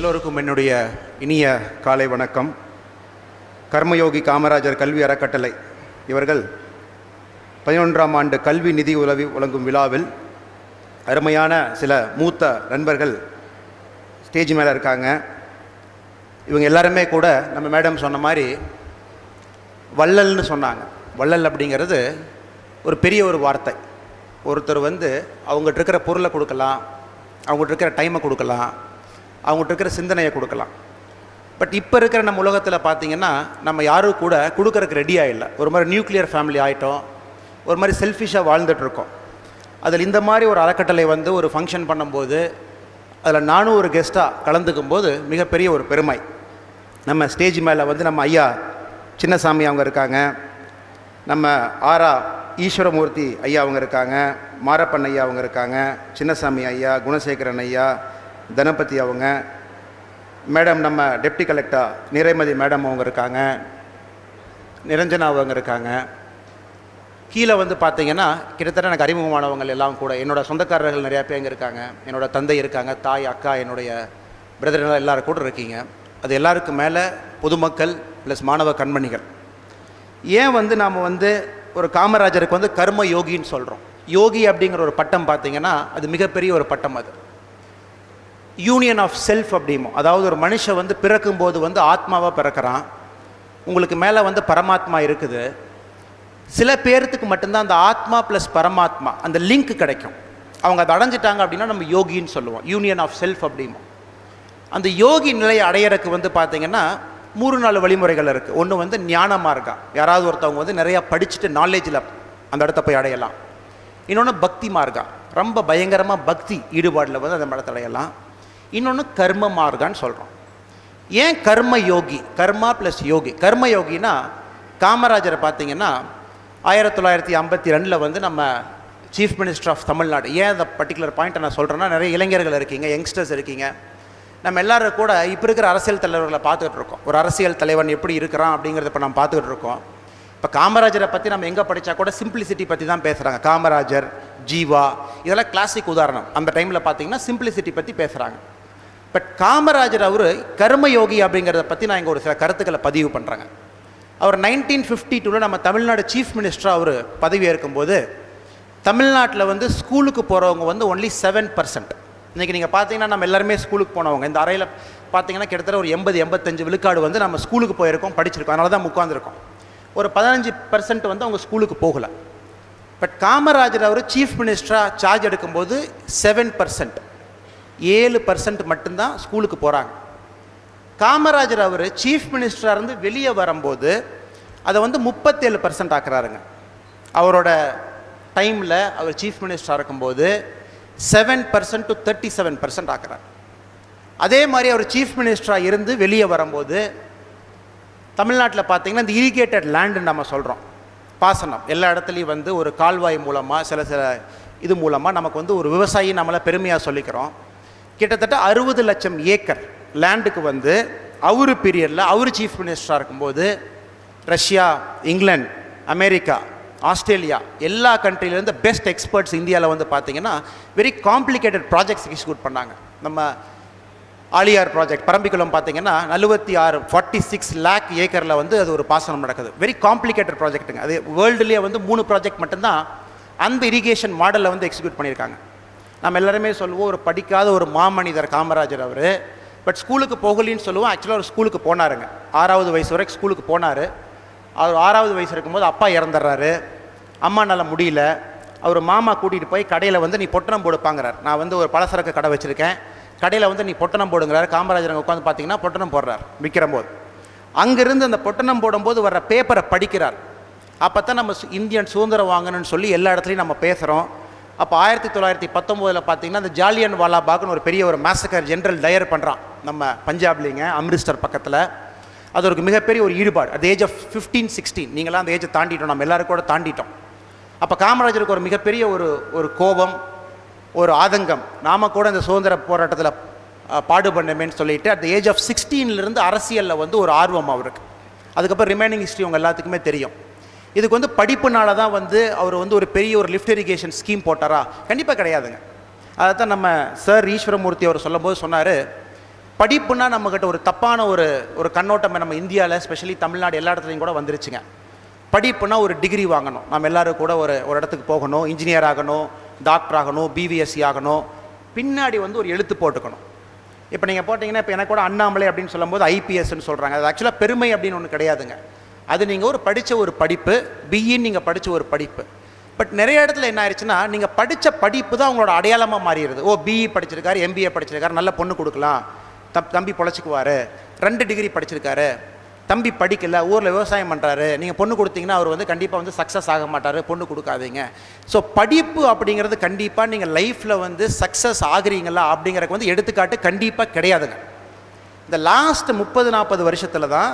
எல்லோருக்கும் என்னுடைய இனிய காலை வணக்கம். கர்மயோகி காமராஜர் கல்வி அறக்கட்டளை இவர்கள் 11ஆம் ஆண்டு கல்வி நிதி உதவி வழங்கும் விழாவில் அருமையான சில மூத்த நண்பர்கள் ஸ்டேஜ் மேலே இருக்காங்க. இவங்க எல்லாருமே கூட நம்ம மேடம் சொன்ன மாதிரி வள்ளல்னு சொன்னாங்க. வள்ளல் அப்படிங்கிறது ஒரு பெரிய ஒரு வார்த்தை. ஒருத்தர் அவங்ககிட்ட இருக்கிற பொருளை கொடுக்கலாம், அவங்ககிட்ட இருக்கிற டைமை கொடுக்கலாம், அவங்ககிட்ட இருக்கிற சிந்தனையை கொடுக்கலாம். பட் இப்போ இருக்கிற நம்ம உலகத்தில் பார்த்திங்கன்னா நம்ம யாரும் கூட கொடுக்கறதுக்கு ரெடியாக இல்லை. ஒரு மாதிரி நியூக்ளியர் ஃபேமிலி ஆகிட்டோம், ஒரு மாதிரி செல்ஃபிஷாக வாழ்ந்துட்டுருக்கோம். அதில் இந்த மாதிரி ஒரு அறக்கட்டளை ஒரு ஃபங்க்ஷன் பண்ணும்போது அதில் நானும் ஒரு கெஸ்ட்டாக கலந்துக்கும் போது மிகப்பெரிய ஒரு பெருமை. நம்ம ஸ்டேஜ் மேலே நம்ம ஐயா சின்னசாமி அவங்க இருக்காங்க, நம்ம ஆரா ஈஸ்வரமூர்த்தி ஐயா அவங்க இருக்காங்க, மாரப்பன் ஐயா அவங்க இருக்காங்க, சின்னசாமி ஐயா, குணசேகரன் ஐயா, தனபதி அவங்க, மேடம் நம்ம டெப்டி கலெக்டர் நிறைமதி மேடம் அவங்க இருக்காங்க, நிரஞ்சனா அவங்க இருக்காங்க. கீழே பார்த்திங்கன்னா கிட்டத்தட்ட எனக்கு அறிமுகமானவங்கள் எல்லாம் கூட என்னோடய சொந்தக்காரர்கள் நிறையா பேர் இங்கே இருக்காங்க. என்னோடய தந்தை இருக்காங்க, தாய், அக்கா, என்னுடைய பிரதர்கள் எல்லோரும் கூட இருக்கீங்க. அது எல்லாருக்கும் மேலே பொதுமக்கள் ப்ளஸ் மாணவ கண்மணிகள். ஏன் நாம் ஒரு காமராஜருக்கு கர்ம யோகின்னு சொல்கிறோம். யோகி அப்படிங்கிற ஒரு பட்டம் பார்த்திங்கன்னா அது மிகப்பெரிய ஒரு பட்டம். அது யூனியன் ஆஃப் செல்ஃப் அப்படிமோ. அதாவது ஒரு மனுஷன் பிறக்கும்போது ஆத்மாவாக பிறக்கிறான். உங்களுக்கு மேலே பரமாத்மா இருக்குது. சில பேர்த்துக்கு மட்டும்தான் அந்த ஆத்மா ப்ளஸ் பரமாத்மா அந்த லிங்க் கிடைக்கும். அவங்க அதை அடைஞ்சிட்டாங்க அப்படின்னா நம்ம யோகின்னு சொல்லுவோம். யூனியன் ஆஃப் செல்ஃப் அப்படிமோ. அந்த யோகி நிலையை அடையிறதுக்கு பார்த்திங்கன்னா 3-4 வழிமுறைகள் இருக்குது. ஒன்று ஞான மார்க்கம். யாராவது ஒருத்தவங்க நிறையா படிச்சுட்டு நாலேஜில் அந்த இடத்த போய் அடையலாம். இன்னொன்று பக்தி மார்க்கம், ரொம்ப பயங்கரமாக பக்தி ஈடுபாடில் அந்த இடத்த அடையலாம். இன்னொன்று கர்ம மார்க்கான்னு சொல்கிறோம். ஏன் கர்ம யோகி? கர்மா ப்ளஸ் யோகி. கர்ம யோகினா காமராஜரை பார்த்திங்கன்னா 1952 நம்ம சீஃப் மினிஸ்டர் ஆஃப் தமிழ்நாடு. ஏன் அந்த பர்டிகுலர் பாயிண்ட்டை நான் சொல்கிறேன்னா, நிறைய இளைஞர்கள் இருக்கீங்க, யங்ஸ்டர்ஸ் இருக்கீங்க. நம்ம எல்லோரும் கூட இப்போ இருக்கிற அரசியல் தலைவர்களை பார்த்துக்கிட்டு இருக்கோம். ஒரு அரசியல் தலைவன் எப்படி இருக்கிறான் அப்படிங்கிறத இப்போ நம்ம பார்த்துக்கிட்டு இருக்கோம். இப்போ காமராஜரை பற்றி நம்ம எங்கே படித்தா கூட சிம்பிளிசிட்டி பற்றி தான் பேசுகிறாங்க. காமராஜர், ஜீவா, இதெல்லாம் கிளாசிக் உதாரணம். அந்த டைமில் பார்த்திங்கன்னா சிம்பிளிசிட்டி பற்றி பேசுகிறாங்க. பட் காமராஜர் அவர் கர்மயோகி அப்படிங்கிறத பற்றி நான் இங்கே ஒரு சில கருத்துக்களை பதிவு பண்ணுறேங்க. அவர் 1952 நம்ம தமிழ்நாடு சீஃப் மினிஸ்டராக அவர் பதவி ஏற்கும்போது தமிழ்நாட்டில் ஸ்கூலுக்கு போகிறவங்க ஒன்லி 7%. இன்றைக்கி நீங்கள் பார்த்தீங்கன்னா நம்ம எல்லாருமே ஸ்கூலுக்கு போனவங்க. இந்த அறையில் பார்த்தீங்கன்னா கிட்டத்தட்ட ஒரு 80-85 விழுக்காடு நம்ம ஸ்கூலுக்கு போயிருக்கோம், படிச்சிருக்கோம். அதனால தான் உட்காந்துருக்கோம். ஒரு 15% அவங்க ஸ்கூலுக்கு போகலை. பட் காமராஜர் அவர் சீஃப் மினிஸ்டராக சார்ஜ் எடுக்கும்போது 7%, 7% மட்டும்தான் ஸ்கூலுக்கு போகிறாங்க. காமராஜர் அவர் சீஃப் மினிஸ்டராக இருந்து வெளியே வரும்போது அதை 37% ஆக்குறாருங்க. அவரோட டைமில் அவர் சீஃப் மினிஸ்டராக இருக்கும்போது 7% to 37% ஆக்குறார். அதே மாதிரி அவர் சீஃப் மினிஸ்டராக இருந்து வெளியே வரும்போது தமிழ்நாட்டில் பார்த்திங்கன்னா இந்த இரிகேட்டட் லேண்டுன்னு நம்ம சொல்கிறோம். பாசனம் எல்லா இடத்துலையும் ஒரு கால்வாய் மூலமாக சில இது மூலமாக நமக்கு ஒரு விவசாயி நம்மளை பெருமையாக சொல்லிக்கிறோம். கிட்டத்தட்ட 60 லட்சம் ஏக்கர் லேண்டுக்கு அவர் பீரியடில் அவர் சீஃப் மினிஸ்டராக இருக்கும்போது ரஷ்யா, இங்கிலாந்து, அமெரிக்கா, ஆஸ்திரேலியா எல்லா கண்ட்ரிலேருந்து பெஸ்ட் எக்ஸ்பர்ட்ஸ் இந்தியாவில் பார்த்திங்கன்னா வெரி காம்ப்ளிகேட்டட் ப்ராஜெக்ட்ஸ் எக்ஸிக்யூட் பண்ணாங்க. நம்ம ஆலியார் ப்ராஜெக்ட் பரம்பிக்குளம் பார்த்திங்கன்னா 46 லேக் ஏக்கரில் அது ஒரு பாசனம் நடக்குது. வெரி காம்ப்ளிகேட்டட் ப்ராஜெக்ட்டுங்க. அது வேர்ல்டுலேயே 3 ப்ராஜெக்ட் மட்டும்தான் அந்த இரிகேஷன் மாடலில் எக்ஸிக்யூட் பண்ணியிருக்காங்க. நம்ம எல்லாருமே சொல்லுவோம் ஒரு படிக்காத ஒரு மாமனிதர் காமராஜர் அவர். பட் ஸ்கூலுக்கு போகலின்னு சொல்லுவோம். ஆக்சுவலாக அவர் ஸ்கூலுக்கு போனாருங்க. 6வது வயசு வரைக்கும் ஸ்கூலுக்கு போனார். அவர் 6வது வயசு இருக்கும்போது அப்பா இறந்துடுறாரு. அம்மானால் முடியல. அவர் மாமா கூட்டிகிட்டு போய் கடையில் நீ பொட்டணம் போடுப்பாங்கிறார். நான் ஒரு பலசரக்கு கடை வச்சுருக்கேன், கடையில் நீ பொட்டணம் போடுங்கிறார். காமராஜர் அங்கே உட்காந்து பார்த்தீங்கன்னா பொட்டணம் போடுறார் விற்கிறம்போது. அங்கேருந்து அந்த பொட்டணம் போடும்போது வர்ற பேப்பரை படிக்கிறார். அப்போ தான் நம்ம இந்தியன் சுதந்திரம் வாங்கணும்னு சொல்லி எல்லா இடத்துலையும் நம்ம பேசுகிறோம். அப்போ 1919 பார்த்தீங்கன்னா அந்த ஜாலியன் வாலாபாக்னு ஒரு பெரிய ஒரு மேசக்கர் ஜென்ரல் டயர் பண்ணுறான் நம்ம பஞ்சாப்லிங்க, அம்ரிஸ்டர் பக்கத்தில். அது ஒரு மிகப்பெரிய ஒரு ஈடுபாடு. அட் ஏஜ் ஆஃப் 15-16 நீங்களாம் அந்த ஏஜை தாண்டிட்டோம், நம்ம எல்லோரும் கூட தாண்டிட்டோம். அப்போ காமராஜருக்கு ஒரு மிகப்பெரிய ஒரு கோபம், ஒரு ஆதங்கம். நாம் கூட இந்த சுதந்திர போராட்டத்தில் பாடுபண்ணமேன்னு சொல்லிட்டு அட் ஏஜ் ஆஃப் 16 அரசியலில் ஒரு ஆர்வம் அவருக்கு. அதுக்கப்புறம் ரிமைனிங் ஹிஸ்ட்ரி உங்கள் எல்லாத்துக்குமே தெரியும். இதுக்கு படிப்புனால தான் அவர் ஒரு பெரிய ஒரு லிஃப்ட் இரிகேஷன் ஸ்கீம் போட்டாரா? கண்டிப்பாக கிடையாதுங்க. அதை தான் நம்ம சார் ஈஸ்வரமூர்த்தி அவர் சொல்லும்போது சொன்னார், படிப்புனா நம்மக்கிட்ட ஒரு தப்பான ஒரு கண்ணோட்டம் நம்ம இந்தியாவில் ஸ்பெஷலி தமிழ்நாடு எல்லா இடத்துலையும் கூட வந்துருச்சுங்க. படிப்புனா ஒரு டிகிரி வாங்கணும், நம்ம எல்லோரும் கூட ஒரு இடத்துக்கு போகணும், இன்ஜினியர் ஆகணும், டாக்டர் ஆகணும், பிவிஎஸ்சி ஆகணும், பின்னாடி வந்து ஒரு எழுத்து போட்டுக்கணும். இப்போ நீங்கள் போட்டிங்கன்னா இப்போ எனக்கு கூட அண்ணாமலை அப்படின்னு சொல்லும்போது ஐபிஎஸ்ன்னு சொல்கிறாங்க. அது ஆக்சுவலாக பெருமை அப்படின்னு ஒன்று கிடையாதுங்க. அது நீங்கள் ஒரு படித்த ஒரு படிப்பு, பிஇன்னு நீங்கள் படித்த ஒரு படிப்பு. பட் நிறைய இடத்துல என்ன ஆயிடுச்சுன்னா, நீங்கள் படித்த படிப்பு தான் அவங்களோட அடையாளமாக மாறிடுது. ஓ, பிஇ படிச்சிருக்காரு, எம்பிஏ படிச்சிருக்காரு, நல்ல பொண்ணு கொடுக்கலாம், தம்பி பொழைச்சிக்குவார், 2 டிகிரி படிச்சிருக்காரு, தம்பி படிக்கல, ஊரில் விவசாயம் பண்ணுறாரு, நீங்கள் பொண்ணு கொடுத்தீங்கன்னா அவர் வந்து கண்டிப்பாக வந்து சக்ஸஸ் ஆக மாட்டார், பொண்ணு கொடுக்காதீங்க. ஸோ படிப்பு அப்படிங்கிறது கண்டிப்பாக நீங்கள் லைஃப்பில் வந்து சக்ஸஸ் ஆகுறீங்களா அப்படிங்கிறக்கு வந்து எடுத்துக்காட்டு கண்டிப்பாக கிடையாதுங்க. இந்த லாஸ்ட் 30-40 வருஷத்தில் தான்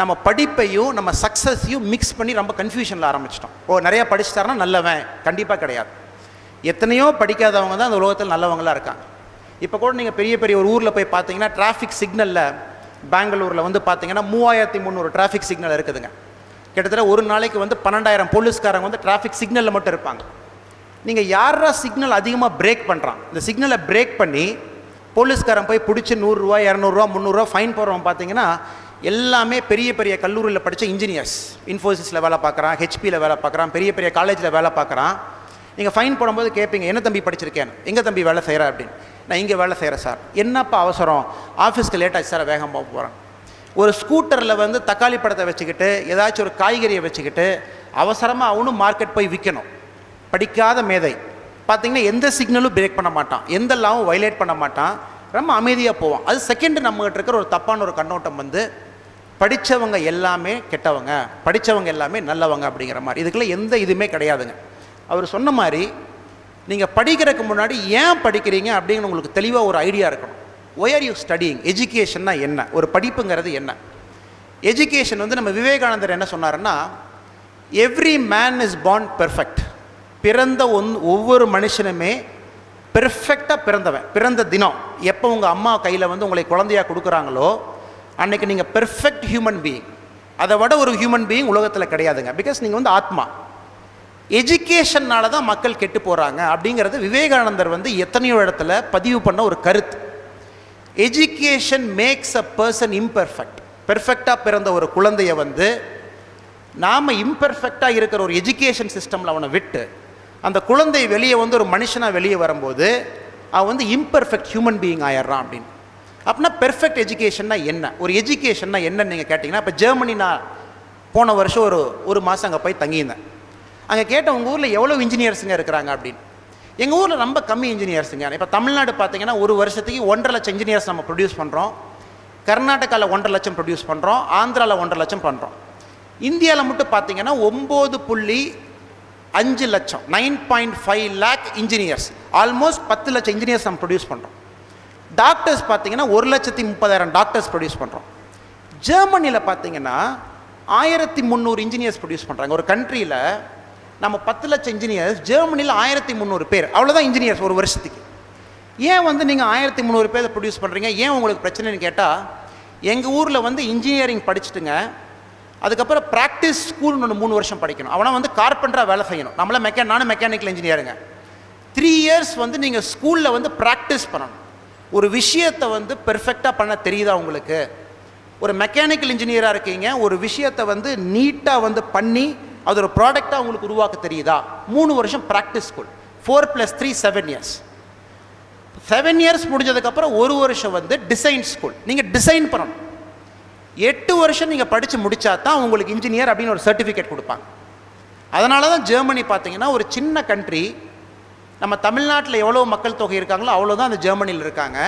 நம்ம படிப்பையும் நம்ம சக்ஸஸையும் மிக்ஸ் பண்ணி ரொம்ப கன்ஃபியூஷனில் ஆரம்பிச்சிட்டோம். ஓ, நிறையா படிச்சுட்டாருன்னா நல்லவன், கண்டிப்பாக கிடையாது. எத்தனையோ படிக்காதவங்க தான் அந்த உலகத்தில் நல்லவங்களாக இருக்காங்க. இப்போ கூட நீங்கள் பெரிய பெரிய ஒரு ஊரில் போய் பார்த்தீங்கன்னா டிராஃபிக் சிக்னலில் பெங்களூரில் வந்து பார்த்தீங்கன்னா 3300 டிராஃபிக் சிக்னல் இருக்குதுங்க. கிட்டத்தட்ட ஒரு நாளைக்கு வந்து 12,000 போலீஸ்காரங்க வந்து டிராஃபிக் சிக்னலில் மட்டும் இருப்பாங்க. நீங்கள் யாரா சிக்னல் அதிகமாக பிரேக் பண்ணுறான், இந்த சிக்னலை பிரேக் பண்ணி போலீஸ்காரன் போய் பிடிச்சி 100 ரூபா 200 ரூபா 300 ரூபா ஃபைன் போடுறவன் பார்த்தீங்கன்னா எல்லாமே பெரிய பெரிய கல்லூரியில் படித்த இன்ஜினியர்ஸ், இன்ஃபோசிஸில் வேலை பார்க்குறான், ஹெச்பியில் வேலை பார்க்குறான், பெரிய பெரிய காலேஜில் வேலை பார்க்குறான். நீங்கள் ஃபைன் போடும்போது கேட்பீங்க, என்ன தம்பி படிச்சிருக்கேன், எங்கே தம்பி வேலை செய்கிற அப்படின்னு. நான் இங்கே வேலை செய்கிறேன் சார். என்னப்பா அவசரம், ஆஃபீஸ்க்கு லேட் ஆச்சு சார், வேகமாக போகிறேன். ஒரு ஸ்கூட்டரில் வந்து தக்காளி பழத்தை வச்சுக்கிட்டு ஏதாச்சும் ஒரு காய்கறியை வச்சுக்கிட்டு அவசரமாக அவனும் மார்க்கெட் போய் விற்கணும். படிக்காத மேதை பார்த்திங்கன்னா எந்த சிக்னலும் பிரேக் பண்ண மாட்டான், எந்த லாவும் வயலேட் பண்ண மாட்டான், ரொம்ப அமைதியாக போவான். அது செகண்டு நம்மகிட்ட இருக்கிற ஒரு தப்பான ஒரு கண்ணோட்டம் வந்து படித்தவங்க எல்லாமே கெட்டவங்க, படித்தவங்க எல்லாமே நல்லவங்க அப்படிங்கிற மாதிரி. இதுக்கெல்லாம் எந்த இதுவுமே கிடையாதுங்க. அவர் சொன்ன மாதிரி நீங்கள் படிக்கிறதுக்கு முன்னாடி ஏன் படிக்கிறீங்க அப்படிங்கிற உங்களுக்கு தெளிவாக ஒரு ஐடியா இருக்கணும். ஒய் ஆர் யூ ஸ்டடியிங், எஜுகேஷன்னா என்ன, ஒரு படிப்புங்கிறது என்ன. எஜுகேஷன் வந்து நம்ம விவேகானந்தர் என்ன சொன்னாருன்னா, every man is born perfect. பிறந்த ஒவ்வொரு மனுஷனுமே பெர்ஃபெக்டாக பிறந்தவன். பிறந்த தினம் எப்போ உங்கள் அம்மா கையில் வந்து உங்களை குழந்தையாக கொடுக்குறாங்களோ அன்றைக்கி நீங்கள் பெர்ஃபெக்ட் ஹியூமன் பீயிங். அதை விட ஒரு ஹியூமன் பீயிங் உலகத்தில் கிடையாதுங்க. பிகாஸ் நீங்கள் வந்து ஆத்மா. எஜுகேஷன்னால தான் மக்கள் கெட்டு போகிறாங்க அப்படிங்கிறது விவேகானந்தர் வந்து எத்தனையோ இடத்துல பதிவு பண்ண ஒரு கருத்து. Education makes a person imperfect. பெர்ஃபெக்டாக பிறந்த ஒரு குழந்தைய வந்து நாம் இம்பெர்ஃபெக்டாக இருக்கிற ஒரு எஜுகேஷன் சிஸ்டமில் அவனை விட்டு அந்த குழந்தை வெளியே வந்து ஒரு மனுஷனாக வெளியே வரும்போது அவன் வந்து இம்பெர்ஃபெக்ட் ஹியூமன் பீயிங் ஆயிடுறான் அப்படின்னு. அப்படின்னா பெர்ஃபெக்ட் எஜுகேஷன்னா என்ன, ஒரு எஜுகேஷன்னா என்னன்னு நீங்கள் கேட்டிங்கன்னா, இப்போ ஜெர்மனி நான் போன வருஷம் ஒரு மாதம் அங்கே போய் தங்கியிருந்தேன். அங்கே கேட்டேன், உங்கள் ஊரில் எவ்வளோ இன்ஜினியர்ஸுங்க இருக்கிறாங்க அப்படின்னு. எங்கள் ஊரில் ரொம்ப கம்மி இன்ஜினியர்ஸுங்க. இப்போ தமிழ்நாடு பார்த்தீங்கன்னா ஒரு வருஷத்துக்கு 1.5 லட்சம் இன்ஜினியர்ஸ் நம்ம ப்ரொடியூஸ் பண்ணுறோம். கர்நாடகாவில் 1.5 லட்சம் ப்ரொடியூஸ் பண்ணுறோம். ஆந்திராவில் 1.5 லட்சம் பண்ணுறோம். இந்தியாவில் மட்டும் பார்த்தீங்கன்னா 9.5 லட்சம் 9.5 லேக் இன்ஜினியர்ஸ், ஆல்மோஸ்ட் 10 லட்சம் இன்ஜினியர்ஸ் நம்ம ப்ரொடியூஸ் பண்ணுறோம். டாக்டர்ஸ் பார்த்தீங்கன்னா 1,30,000 டாக்டர்ஸ் ப்ரொடியூஸ் பண்ணுறோம். ஜெர்மனியில் பார்த்தீங்கன்னா 1300 இன்ஜினியர்ஸ் ப்ரொடியூஸ் பண்ணுறாங்க. ஒரு கண்ட்ரியில் நம்ம 10 லட்சம் இன்ஜினியர்ஸ், ஜெர்மனியில் 1300 பேர், அவ்வளோதான் இன்ஜினியர்ஸ் ஒரு வருஷத்துக்கு. ஏன் வந்து நீங்கள் 1300 பேரை ப்ரொடியூஸ் பண்ணுறீங்க, ஏன் உங்களுக்கு பிரச்சனைன்னு கேட்டால், எங்கள் ஊரில் வந்து இன்ஜினியரிங் படிச்சுட்டுங்க, அதுக்கப்புறம் ப்ராக்டிஸ் ஸ்கூல்னு ஒன்று 3 வருஷம் படிக்கணும். அவனை வந்து கார்பெண்டராக வேலை செய்யணும். நானும் மெக்கானிக்கல் இன்ஜினியருங்க. 3 இயர்ஸ் வந்து நீங்கள் ஸ்கூலில் வந்து ப்ராக்டிஸ் பண்ணணும். ஒரு விஷயத்தை வந்து பெர்ஃபெக்டாக பண்ண தெரியுதா உங்களுக்கு? ஒரு மெக்கானிக்கல் இன்ஜினியராக இருக்கீங்க, ஒரு விஷயத்தை வந்து நீட்டாக வந்து பண்ணி அது ஒரு ப்ராடக்டாக உங்களுக்கு உருவாக்க தெரியுதா? 3 வருஷம் ப்ராக்டிஸ் ஸ்கூல். 4 + 3 7 இயர்ஸ். 7 இயர்ஸ் முடிஞ்சதுக்கப்புறம் 1 வருஷம் வந்து டிசைன் ஸ்கூல். நீங்கள் டிசைன் பண்ணணும். 8 வருஷம் நீங்கள் படித்து முடித்தா தான் உங்களுக்கு இன்ஜினியர் அப்படின்னு ஒரு சர்டிஃபிகேட் கொடுப்பாங்க. அதனால தான் ஜெர்மனி பார்த்தீங்கன்னா ஒரு சின்ன கண்ட்ரி. நம்ம தமிழ்நாட்டில் எவ்வளோ மக்கள் தொகை இருக்காங்களோ அவ்வளோதான் அந்த ஜெர்மனியில் இருக்காங்க.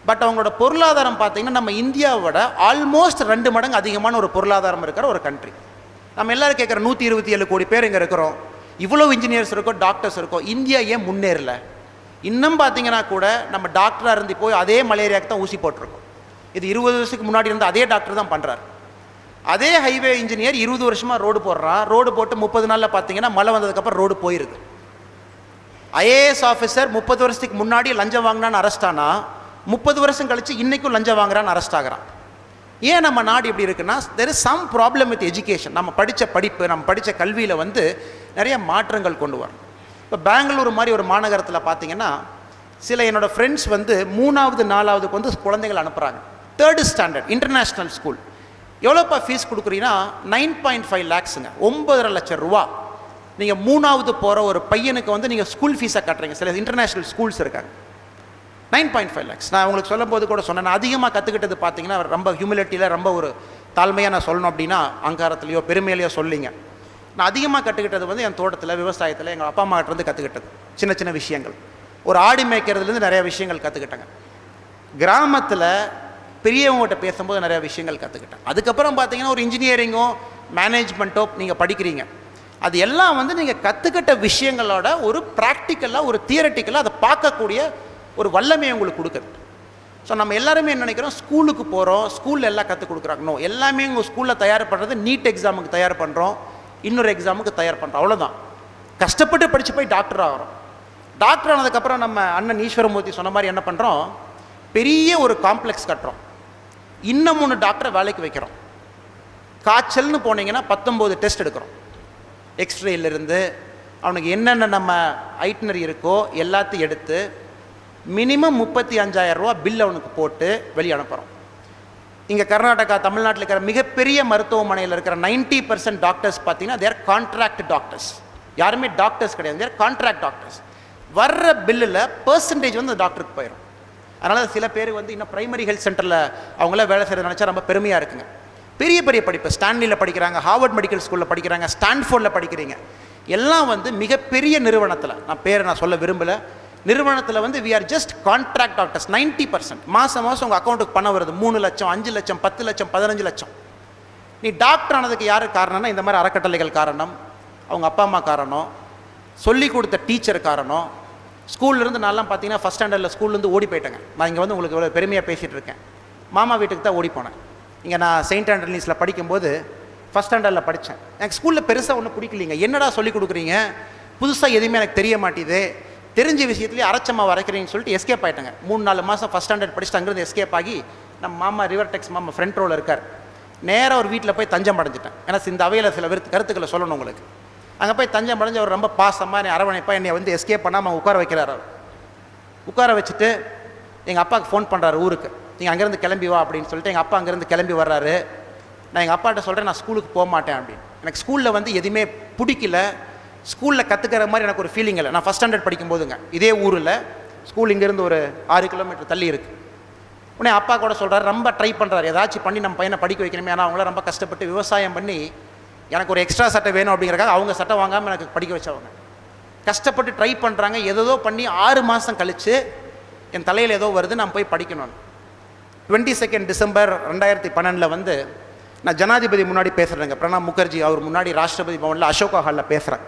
பட் அவங்களோட பொருளாதாரம் பார்த்தீங்கன்னா நம்ம இந்தியாவோட ஆல்மோஸ்ட் 2 மடங்கு அதிகமான ஒரு பொருளாதாரம் இருக்கிற ஒரு கண்ட்ரி. நம்ம எல்லோரும் கேட்குற 127 கோடி பேர் இங்கே இருக்கிறோம், இவ்வளோ இன்ஜினியர்ஸ் இருக்கோம், டாக்டர்ஸ் இருக்கோம், இந்தியா ஏன் முன்னேறல? இன்னும் பார்த்தீங்கன்னா கூட நம்ம டாக்டராக இருந்து போய் அதே மலேரியாவுக்கு தான் ஊசி போட்டிருக்கோம். இது 20 வருஷத்துக்கு முன்னாடி இருந்த அதே டாக்டர் தான் பண்ணுறாரு. அதே ஹைவே இன்ஜினியர் 20 வருஷமாக ரோடு போடுறான். ரோடு போட்டு 30 நாளில் பார்த்தீங்கன்னா மழை வந்ததுக்கப்புறம் ரோடு போயிடுது. ஐஏஎஸ் ஆஃபீஸர் 30 வருஷத்துக்கு முன்னாடி லஞ்சம் வாங்கினான்னு அரெஸ்ட் ஆனால் 30 வருஷம் கழித்து இன்றைக்கும் லஞ்சம் வாங்குறான்னு அரெஸ்ட் ஆகிறான். ஏன் நம்ம நாடு இப்படி இருக்குன்னா, there is some problem with education. நம்ம படித்த படிப்பு, நம்ம படித்த கல்வியில் வந்து நிறைய மாற்றங்கள் கொண்டு வரணும். இப்போ பெங்களூர் மாதிரி ஒரு மாநகரத்தில் பார்த்தீங்கன்னா சில என்னோடய ஃப்ரெண்ட்ஸ் வந்து 3வது 4வதுக்கு வந்து குழந்தைகள் அனுப்புகிறாங்க. 3rd standard international school. எவ்வளோப்பா ஃபீஸ் கொடுக்குறீங்கன்னா 9.5 lakhsங்க, 9.5 லட்சம் ரூபா. நீங்கள் 3வது போகிற ஒரு பையனுக்கு வந்து நீங்கள் ஸ்கூல் ஃபீஸை கட்டுறீங்க. சில இன்டர்நேஷ்னல் ஸ்கூல்ஸ் இருக்காங்க. 9.5 lakhs. நான் உங்களுக்கு சொல்லும் போது கூட சொன்னேன், நான் அதிகமாக கற்றுக்கிட்டது பார்த்தீங்கன்னா ரொம்ப ஹியூமிலிட்டியில், ரொம்ப ஒரு தாழ்மையாக நான் சொல்லணும் அப்படின்னா அங்காரத்துலையோ பெருமையிலையோ சொல்லிங்க. நான் அதிகமாக கற்றுக்கிட்டது வந்து என் தோட்டத்தில், விவசாயத்தில், எங்கள் அப்பா அம்மா கிட்டேருந்து கற்றுக்கிட்டது சின்ன சின்ன விஷயங்கள். ஒரு ஆடு மேய்க்கிறதுலேருந்து நிறைய விஷயங்கள் கற்றுக்கிட்டேங்க. கிராமத்தில் பெரியவங்ககிட்ட பேசும்போது நிறையா விஷயங்கள் கற்றுக்கிட்டேன். அதுக்கப்புறம் பார்த்தீங்கன்னா ஒரு இன்ஜினியரிங்கோ மேனேஜ்மெண்ட்டோ நீங்கள் படிக்கிறீங்க. அது எல்லாம் வந்து நீங்கள் கற்றுக்கிட்ட விஷயங்களோட ஒரு ப்ராக்டிக்கலாக, ஒரு தியரட்டிக்கலாக அதை பார்க்கக்கூடிய ஒரு வல்லமை உங்களுக்கு கொடுக்குறது. ஸோ நம்ம எல்லாருமே என்ன நினைக்கிறோம், ஸ்கூலுக்கு போகிறோம், ஸ்கூலில் எல்லாம் கற்றுக் கொடுக்குறாங்க. நோ, எல்லாமே உங்கள் ஸ்கூலில் தயார் பண்ணுறது நீட் எக்ஸாமுக்கு தயார் பண்ணுறோம், இன்னொரு எக்ஸாமுக்கு தயார் பண்ணுறோம், அவ்வளோதான். கஷ்டப்பட்டு படித்து போய் டாக்டர் ஆகிறோம். டாக்டர் ஆனதுக்கப்புறம் நம்ம அண்ணன் ஈஸ்வரமூர்த்தி சொன்ன மாதிரி என்ன பண்ணுறோம், பெரிய ஒரு காம்ப்ளெக்ஸ் கட்டுறோம், இன்னும் 3 டாக்டரை வேலைக்கு வைக்கிறோம். காய்ச்சல்னு போனீங்கன்னா 19 டெஸ்ட் எடுக்கிறோம். எக்ஸ்ரேலேருந்து அவனுக்கு என்னென்ன நம்ம ஐட்னரி இருக்கோ எல்லாத்தையும் எடுத்து மினிமம் 35,000 ரூபா பில் அவனுக்கு போட்டு வெளியே அனுப்புகிறோம். இங்கே கர்நாடகா, தமிழ்நாட்டில் இருக்கிற மிகப்பெரிய மருத்துவமனையில் இருக்கிற 90% டாக்டர்ஸ் பார்த்தீங்கன்னா தேர் கான்ட்ராக்ட் டாக்டர்ஸ். யாருமே டாக்டர்ஸ் கிடையாது, தேர் கான்ட்ராக்ட் டாக்டர்ஸ். வர்ற பில்லில் பெர்சன்டேஜ் வந்து அந்த டாக்டருக்கு போயிடும். அதனால் சில பேர் வந்து இன்னும் பிரைமரி ஹெல்த் சென்டரில் அவங்கள வேலை செய்கிறது நினச்சா ரொம்ப பெருமையாக இருக்குங்க. பெரிய பெரிய படிப்பு ஸ்டான்லியில் படிக்கிறாங்க, ஹார்வர்ட் மெடிக்கல் ஸ்கூலில் படிக்கிறாங்க, ஸ்டான்ஃபோர்டில் படிக்கிறீங்க. எல்லாம் வந்து மிகப்பெரிய நிறுவனத்தில், நான் பேரை நான் சொல்ல விரும்பலை, நிறுவனத்தில் வந்து we are just contract doctors. 90% மாதம் உங்கள் அக்கௌண்ட்டுக்கு பணம் வருது, 3 லட்சம், 5 லட்சம், 10 லட்சம், 15 லட்சம். நீ டாக்டர் ஆனதுக்கு யார் காரணம்னா இந்த மாதிரி அறக்கட்டளைகள் காரணம், அவங்க அப்பா அம்மா காரணம், சொல்லி கொடுத்த டீச்சர் காரணம். ஸ்கூல்லேருந்து நான்லாம் பார்த்தீங்கன்னா ஃபஸ்ட் ஸ்டாண்டர்டில் ஸ்கூல்லேருந்து ஓடி போயிட்டேங்க. நான் இங்கே வந்து உங்களுக்கு இவ்வளோ பெருமையாக பேசிகிட்டு இருக்கேன். மாமா வீட்டுக்கு தான் ஓடி போனேன். இங்கே நான் செயின்ட் ஆண்டனிஸில் படிக்கும்போது ஃபஸ்ட் ஸ்டாண்டர்டில் படித்தேன். எனக்கு ஸ்கூலில் பெருசாக ஒன்றும் பிடிக்கலிங்க. என்னடா சொல்லிக் கொடுக்குறீங்க, புதுசாக எதுவுமே எனக்கு தெரிய மாட்டேது, தெரிஞ்ச விஷயத்துலேயே அரைச்சம்மா வரைக்கிறீங்கன்னு சொல்லிட்டு எஸ்கேப் ஆகிட்டாங்க. 3-4 மாதம் ஃபஸ்ட் ஸ்டாண்டர்ட் படிச்சுட்டு அங்கேருந்து எஸ்கேப் ஆகி நம்ம மாமா ரிவர் டெக்ஸ் மாமா ஃப்ரண்ட் ரோவில் இருக்கார். நேராக ஒரு வீட்டில் போய் தஞ்சம் அடைஞ்சிட்டேன். ஏன்னா இந்த அவையில் சில கருத்துக்களை சொல்லணும் உங்களுக்கு. அங்கே போய் தஞ்சம் அடைஞ்சு அவர் ரொம்ப பாசமாக என்னை அரவணைப்பாக என்னை வந்து எஸ்கேப் பண்ணாமல் உட்கார வைக்கிறார். அவர் உட்கார வச்சுட்டு எங்கள் அப்பாவுக்கு ஃபோன் பண்ணுறாரு ஊருக்கு, நீங்கள் அங்கேருந்து கிளம்பி வா அப்படின்னு சொல்லிட்டு. எங்கள் அப்பா அங்கேருந்து கிளம்பி வர்றாரு. நான் எங்கள் அப்பாட்ட சொல்கிறேன், நான் ஸ்கூலுக்கு போக மாட்டேன் அப்படின்னு. எனக்கு ஸ்கூலில் வந்து எதுவுமே பிடிக்கல, ஸ்கூலில் கற்றுக்கிற மாதிரி எனக்கு ஒரு ஃபீலிங் இல்லை. நான் ஃபஸ்ட் ஸ்டாண்டர்ட் படிக்கும்போதுங்க இதே ஊரில் ஸ்கூல் இங்கேருந்து ஒரு 6 கிலோமீட்டர் தள்ளி இருக்குது. உடனே அப்பா கூட சொல்கிறார், ரொம்ப ட்ரை பண்ணுறாரு, ஏதாச்சும் பண்ணி நம்ம பையனை படிக்க வைக்கணுமே. ஆனால் அவங்களாம் ரொம்ப கஷ்டப்பட்டு விவசாயம் பண்ணி எனக்கு ஒரு எக்ஸ்ட்ரா சட்டை வேணும் அப்படிங்கிறக்காக அவங்க சட்டை வாங்காமல் எனக்கு படிக்க வச்சவங்க. கஷ்டப்பட்டு ட்ரை பண்ணுறாங்க, ஏதோ பண்ணி 6 மாதம் கழித்து என் தலையில் ஏதோ வருது, நான் போய் படிக்கணும். 22 டிசம்பர் 2012 வந்து நான் ஜனாதிபதி முன்னாடி பேசுகிறேங்க. பிரணாப் முகர்ஜி அவர் முன்னாடி ராஷ்டிரபதி பவனில் அசோகா ஹாலில் பேசுகிறேன்.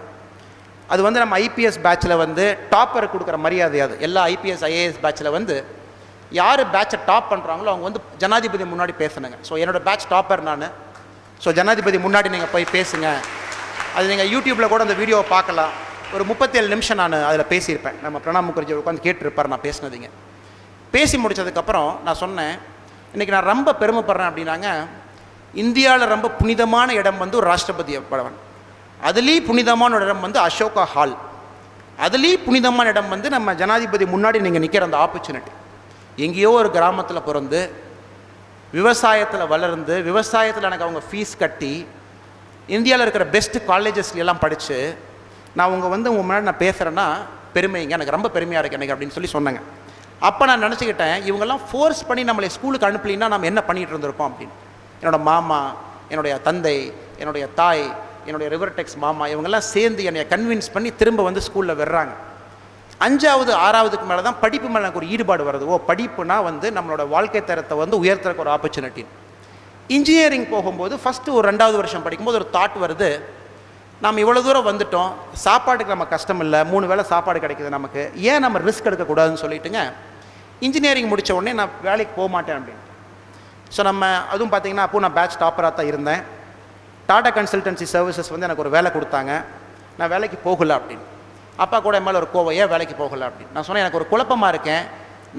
அது வந்து நம்ம ஐபிஎஸ் பேட்சில் வந்து டாப்பர் கொடுக்குற மரியாதை. அது எல்லா ஐபிஎஸ் ஐஏஎஸ் பேட்சில் வந்து யார் பேட்சை டாப் பண்ணுறாங்களோ அவங்க வந்து ஜனாதிபதி முன்னாடி பேசணுங்க. ஸோ என்னோடய பேட்ச் டாப்பர் நான். ஸோ ஜனாதிபதி முன்னாடி நீங்கள் போய் பேசுங்க. அது நீங்கள் யூடியூப்பில் கூட அந்த வீடியோவை பார்க்கலாம். ஒரு 37 நிமிஷம் நான் அதில் பேசியிருப்பேன். நம்ம பிரணாப் முகர்ஜி உட்காந்து கேட்டிருப்பார் நான் பேசினதுங்க. பேசி முடித்ததுக்கப்புறம் நான் சொன்னேன், இன்றைக்கி நான் ரொம்ப பெருமைப்படுறேன் அப்படின்னாங்க, இந்தியாவில் ரொம்ப புனிதமான இடம் வந்து ஒரு ராஷ்டிரபதி பவன், அதுலேயும் புனிதமான இடம் வந்து அசோகா ஹால், அதுலேயும் புனிதமான இடம் வந்து நம்ம ஜனாதிபதி முன்னாடி நீங்கள் நிற்கிற அந்த ஆப்பர்ச்சுனிட்டி. எங்கேயோ ஒரு கிராமத்தில் பிறந்து விவசாயத்தில் வளர்ந்து விவசாயத்தில் எனக்கு அவங்க ஃபீஸ் கட்டி இந்தியாவில் இருக்கிற பெஸ்ட்டு காலேஜஸ்லாம் படித்து நான் உங்கள் முன்னாடி நான் பேசுகிறேன்னா பெருமைங்க, எனக்கு ரொம்ப பெருமையாக இருக்குது எனக்கு அப்படின்னு சொன்னாங்க. அப்போ நான் நினச்சிக்கிட்டேன், இவங்கெல்லாம் ஃபோர்ஸ் பண்ணி நம்மளை ஸ்கூலுக்கு அனுப்பலின்னா நம்ம என்ன பண்ணிகிட்டு இருந்திருப்போம் அப்படின்னு. என்னோடய மாமா, என்னுடைய தந்தை, என்னுடைய தாய், என்னுடைய ரிவர் டெக்ஸ் மாமா, இவங்கெல்லாம் சேர்ந்து என்னை கன்வின்ஸ் பண்ணி திரும்ப வந்து ஸ்கூலில் வர்றாங்க. 5வது 6வதுக்கு மேலே தான் படிப்பு மேலே எனக்கு ஒரு ஈடுபாடு வருது. படிப்புனா வந்து நம்மளோட வாழ்க்கை தரத்தை வந்து உயர்த்துறக்கு ஒரு ஆப்பர்ச்சுனிட்டி. இன்ஜினியரிங் போகும்போது ஃபஸ்ட்டு ஒரு 2வது வருஷம் படிக்கும்போது ஒரு தாட் வருது, நம்ம இவ்வளோ தூரம் வந்துட்டோம், சாப்பாட்டுக்கு நம்ம கஷ்டம் இல்லை, 3 வேளை சாப்பாடு கிடைக்குது நமக்கு, ஏன் நம்ம ரிஸ்க் எடுக்கக்கூடாதுன்னு சொல்லிட்டுங்க இன்ஜினியரிங் முடித்த உடனே நான் வேலைக்கு போக மாட்டேன் அப்படின்னு. ஸோ நம்ம அதுவும் பார்த்திங்கன்னா அப்போ நான் பேட்ச் டாப்பராக தான் இருந்தேன். டாடா கன்சல்டன்சி சர்வீசஸ் வந்து எனக்கு ஒரு வேலை கொடுத்தாங்க, நான் வேலைக்கு போகலை அப்படின்னு. அப்பா கூட என் மேலே ஒரு கோவம், ஏன் வேலைக்கு போகலை அப்படின்னு. நான் சொன்னேன், எனக்கு ஒரு குழப்பமாக இருக்கேன்,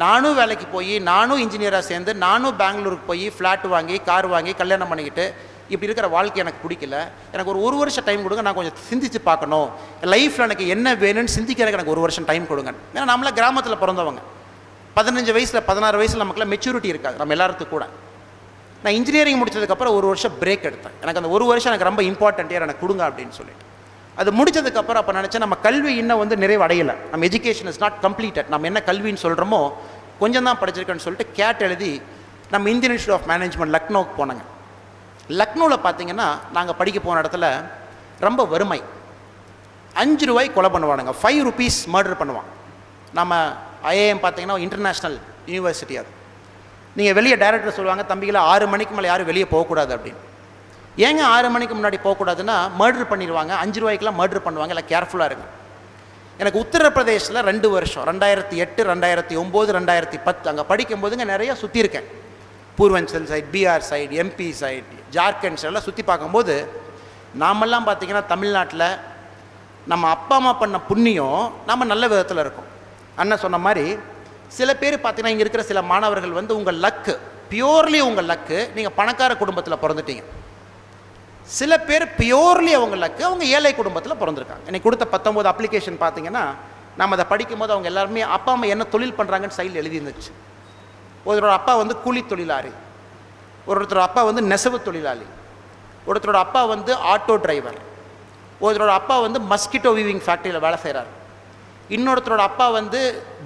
நானும் வேலைக்கு போய் நானும் இன்ஜினியராக சேர்ந்து நானும் பெங்களூருக்கு போய் ஃப்ளாட் வாங்கி கார் வாங்கி கல்யாணம் பண்ணிக்கிட்டு இப்படி இருக்கிற வாழ்க்கை எனக்கு பிடிக்கல, எனக்கு ஒரு வருஷம் டைம் கொடுங்க, நான் கொஞ்சம் சிந்திச்சு பார்க்கணும், லைஃப்பில் எனக்கு என்ன வேணும்னு சிந்திக்கிறதுக்கு எனக்கு 1 வருஷம் டைம் கொடுங்க. ஏன்னா நம்மளாம் கிராமத்தில் பிறந்தவங்க, 15 வயசில் 16 வயசில் நமக்குலாம் மெச்சூரிட்டி இருக்காது நம்ம எல்லாத்துக்கும் கூட. நான் இன்ஜினியரிங் முடிச்சதுக்கப்புறம் 1 வருஷம் பிரேக் எடுத்தேன். எனக்கு அந்த 1 வருஷம் எனக்கு ரொம்ப இம்பார்ட்டன்ட் இயர், எனக்கு கொடுங்க அப்படின்னு சொல்லிட்டு. அது முடிச்சதுக்கப்புறம் அப்போ நினச்சேன், நம்ம கல்வி இன்னும் வந்து நிறைவு அடையலை, நம்ம எஜுகேஷன் இஸ் நாட் கம்ப்ளீட்டட், நம்ம என்ன கல்வின்னு சொல்கிறோமோ கொஞ்சம் தான் படிச்சிருக்கேன்னு சொல்லிட்டு கேட் எழுதி நம்ம இந்தியன் இன்ஸ்டியூட் ஆஃப் மேனேஜ்மெண்ட் லக்னோவுக்கு போனாங்க. லக்னோவில் பார்த்தீங்கன்னா நாங்கள் படிக்க போன இடத்துல ரொம்ப வறுமை, 5 ரூபாய்க்கு கொலை பண்ணுவானுங்க, 5 rupees மர்டர் பண்ணுவான். நம்ம ஐஏஎம் பார்த்தீங்கன்னா இன்டர்நேஷ்னல் யூனிவர்சிட்டி, அது நீங்கள் வெளியே டைரக்டர் சொல்லுவாங்க, தம்பிகளை 6 மணிக்கு மேலே யாரும் வெளியே போகக்கூடாது அப்படின்னு. ஏங்க 6 மணிக்கு முன்னாடி போகக்கூடாதுன்னா மர்டர் பண்ணிடுவாங்க, 5 ரூபாய்க்கெலாம் மர்டர் பண்ணுவாங்க, இல்லை கேர்ஃபுல்லாக இருங்க. எனக்கு உத்தரப்பிரதேசில் 2 வருஷம் 2008, 2009, 2010 அங்கே படிக்கும்போதுங்க நிறையா சுற்றியிருக்கேன். Purvanchal side, Bihar side, MP side, ஜார்க்கண்ட் சைடெல்லாம் சுற்றி பார்க்கும்போது நாமெல்லாம் பார்த்திங்கன்னா தமிழ்நாட்டில் நம்ம அப்பா அம்மா பண்ண புண்ணியம் நம்ம நல்ல விதத்தில் இருக்கும். அண்ணன் சொன்ன மாதிரி சில பேர் பார்த்தீங்கன்னா இங்கே இருக்கிற சில மாணவர்கள் வந்து உங்கள் லக்கு, பியோர்லி உங்கள் லக்கு, நீங்கள் பணக்கார குடும்பத்தில் பிறந்துட்டீங்க. சில பேர் பியோர்லி அவங்க லக்கு, அவங்க ஏழை குடும்பத்தில் பிறந்திருக்காங்க. எனக்கு கொடுத்த 19 அப்ளிகேஷன் பார்த்தீங்கன்னா நம்ம அதை படிக்கும்போது அவங்க எல்லாருமே அப்பா அம்மா என்ன தொழில் பண்ணுறாங்கன்னு சைடில் எழுதி இருந்துச்சு. ஒருத்தரோட அப்பா வந்து கூலி தொழிலாளி, ஒருத்தரோட அப்பா வந்து நெசவு தொழிலாளி, ஒருத்தரோட அப்பா வந்து ஆட்டோ டிரைவர், ஒருத்தரோட அப்பா வந்து மஸ்கிட்டோ வீவிங் ஃபேக்ட்ரியில் வேலை செய்கிறார், இன்னொருத்தரோட அப்பா வந்து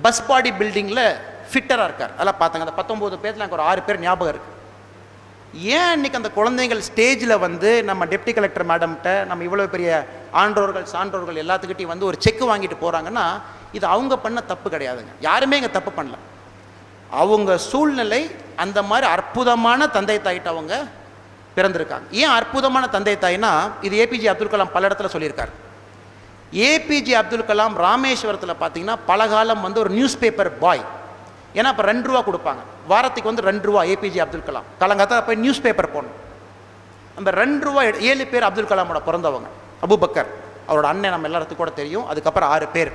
பஸ் பாடி பில்டிங்கில் ஃபிட்டராக இருக்கார். அதெல்லாம் பார்த்தாங்க. அந்த 19 பேரில் எனக்கு ஒரு 6 பேர் ஞாபகம் இருக்குது. ஏன் இன்றைக்கி அந்த குழந்தைகள் ஸ்டேஜில் வந்து நம்ம டெப்டி கலெக்டர் மேடம்கிட்ட நம்ம இவ்வளோ பெரிய ஆன்றோர்கள் சான்றோர்கள் எல்லாத்துக்கிட்டையும் வந்து ஒரு செக் வாங்கிட்டு போகிறாங்கன்னா இது அவங்க பண்ண தப்பு கிடையாதுங்க, யாருமே இங்கே தப்பு பண்ணல. அவங்க சூழ்நிலை அந்த மாதிரி அற்புதமான தந்தை தாயிட்ட அவங்க பிறந்திருக்காங்க. ஏன் அற்புதமான தந்தை தாய்னா இது ஏபிஜே அப்துல் கலாம் பல இடத்துல சொல்லியிருக்காரு. ஏபிஜே அப்துல் கலாம் ராமேஸ்வரத்தில் பார்த்தீங்கன்னா பலகாலம் வந்து ஒரு நியூஸ் பேப்பர் பாய், ஏன்னா இப்போ 2 ரூபா கொடுப்பாங்க, வாரத்துக்கு வந்து 2 ரூபா. ஏபிஜே அப்துல் கலாம் காலங்காத்தால் போய் நியூஸ் பேப்பர் போடணும். அந்த 2 ரூபா 7 பேர் அப்துல் கலாமோட பிறந்தவங்க. அபுபக்கர் அவரோட அண்ணன் நம்ம எல்லாத்துக்கும் கூட தெரியும், அதுக்கப்புறம் 6 பேர்.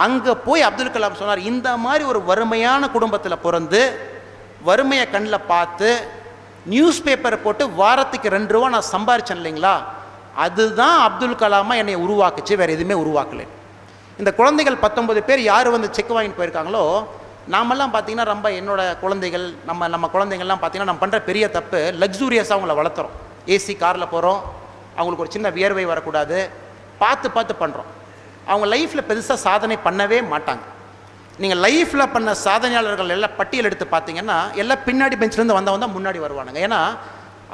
அங்கே போய் அப்துல் கலாம் சொன்னார், இந்த மாதிரி ஒரு வறுமையான குடும்பத்தில் பிறந்து வறுமையை கண்ணில் பார்த்து நியூஸ் பேப்பரை போட்டு வாரத்துக்கு 2 ரூபா நான் சம்பாரிச்சேன் இல்லைங்களா, அதுதான் அப்துல் கலாமா என்னை உருவாக்குச்சு, வேறு எதுவுமே உருவாக்கலை. இந்த குழந்தைகள் 19 பேர் யார் வந்து செக் வாங்கிட்டு போயிருக்காங்களோ நாமெல்லாம் பார்த்தீங்கன்னா ரொம்ப என்னோட குழந்தைகள் நம்ம குழந்தைங்கள்லாம் பார்த்தீங்கன்னா நம்ம பண்ணுற பெரிய தப்பு, லக்ஸூரியஸாக அவங்கள வளர்த்துறோம். ஏசி காரில் போகிறோம், அவங்களுக்கு ஒரு சின்ன வியர்வை வரக்கூடாது, பார்த்து பண்ணுறோம். அவங்க லைஃப்பில் பெருசாக சாதனை பண்ணவே மாட்டாங்க. நீங்கள் லைஃப்பில் பண்ண சாதனையாளர்கள் எல்லாம் பட்டியல் எடுத்து பார்த்தீங்கன்னா எல்லாம் பின்னாடி பெஞ்சிலேருந்து வந்தவன் தான் முன்னாடி வருவானுங்க. ஏன்னா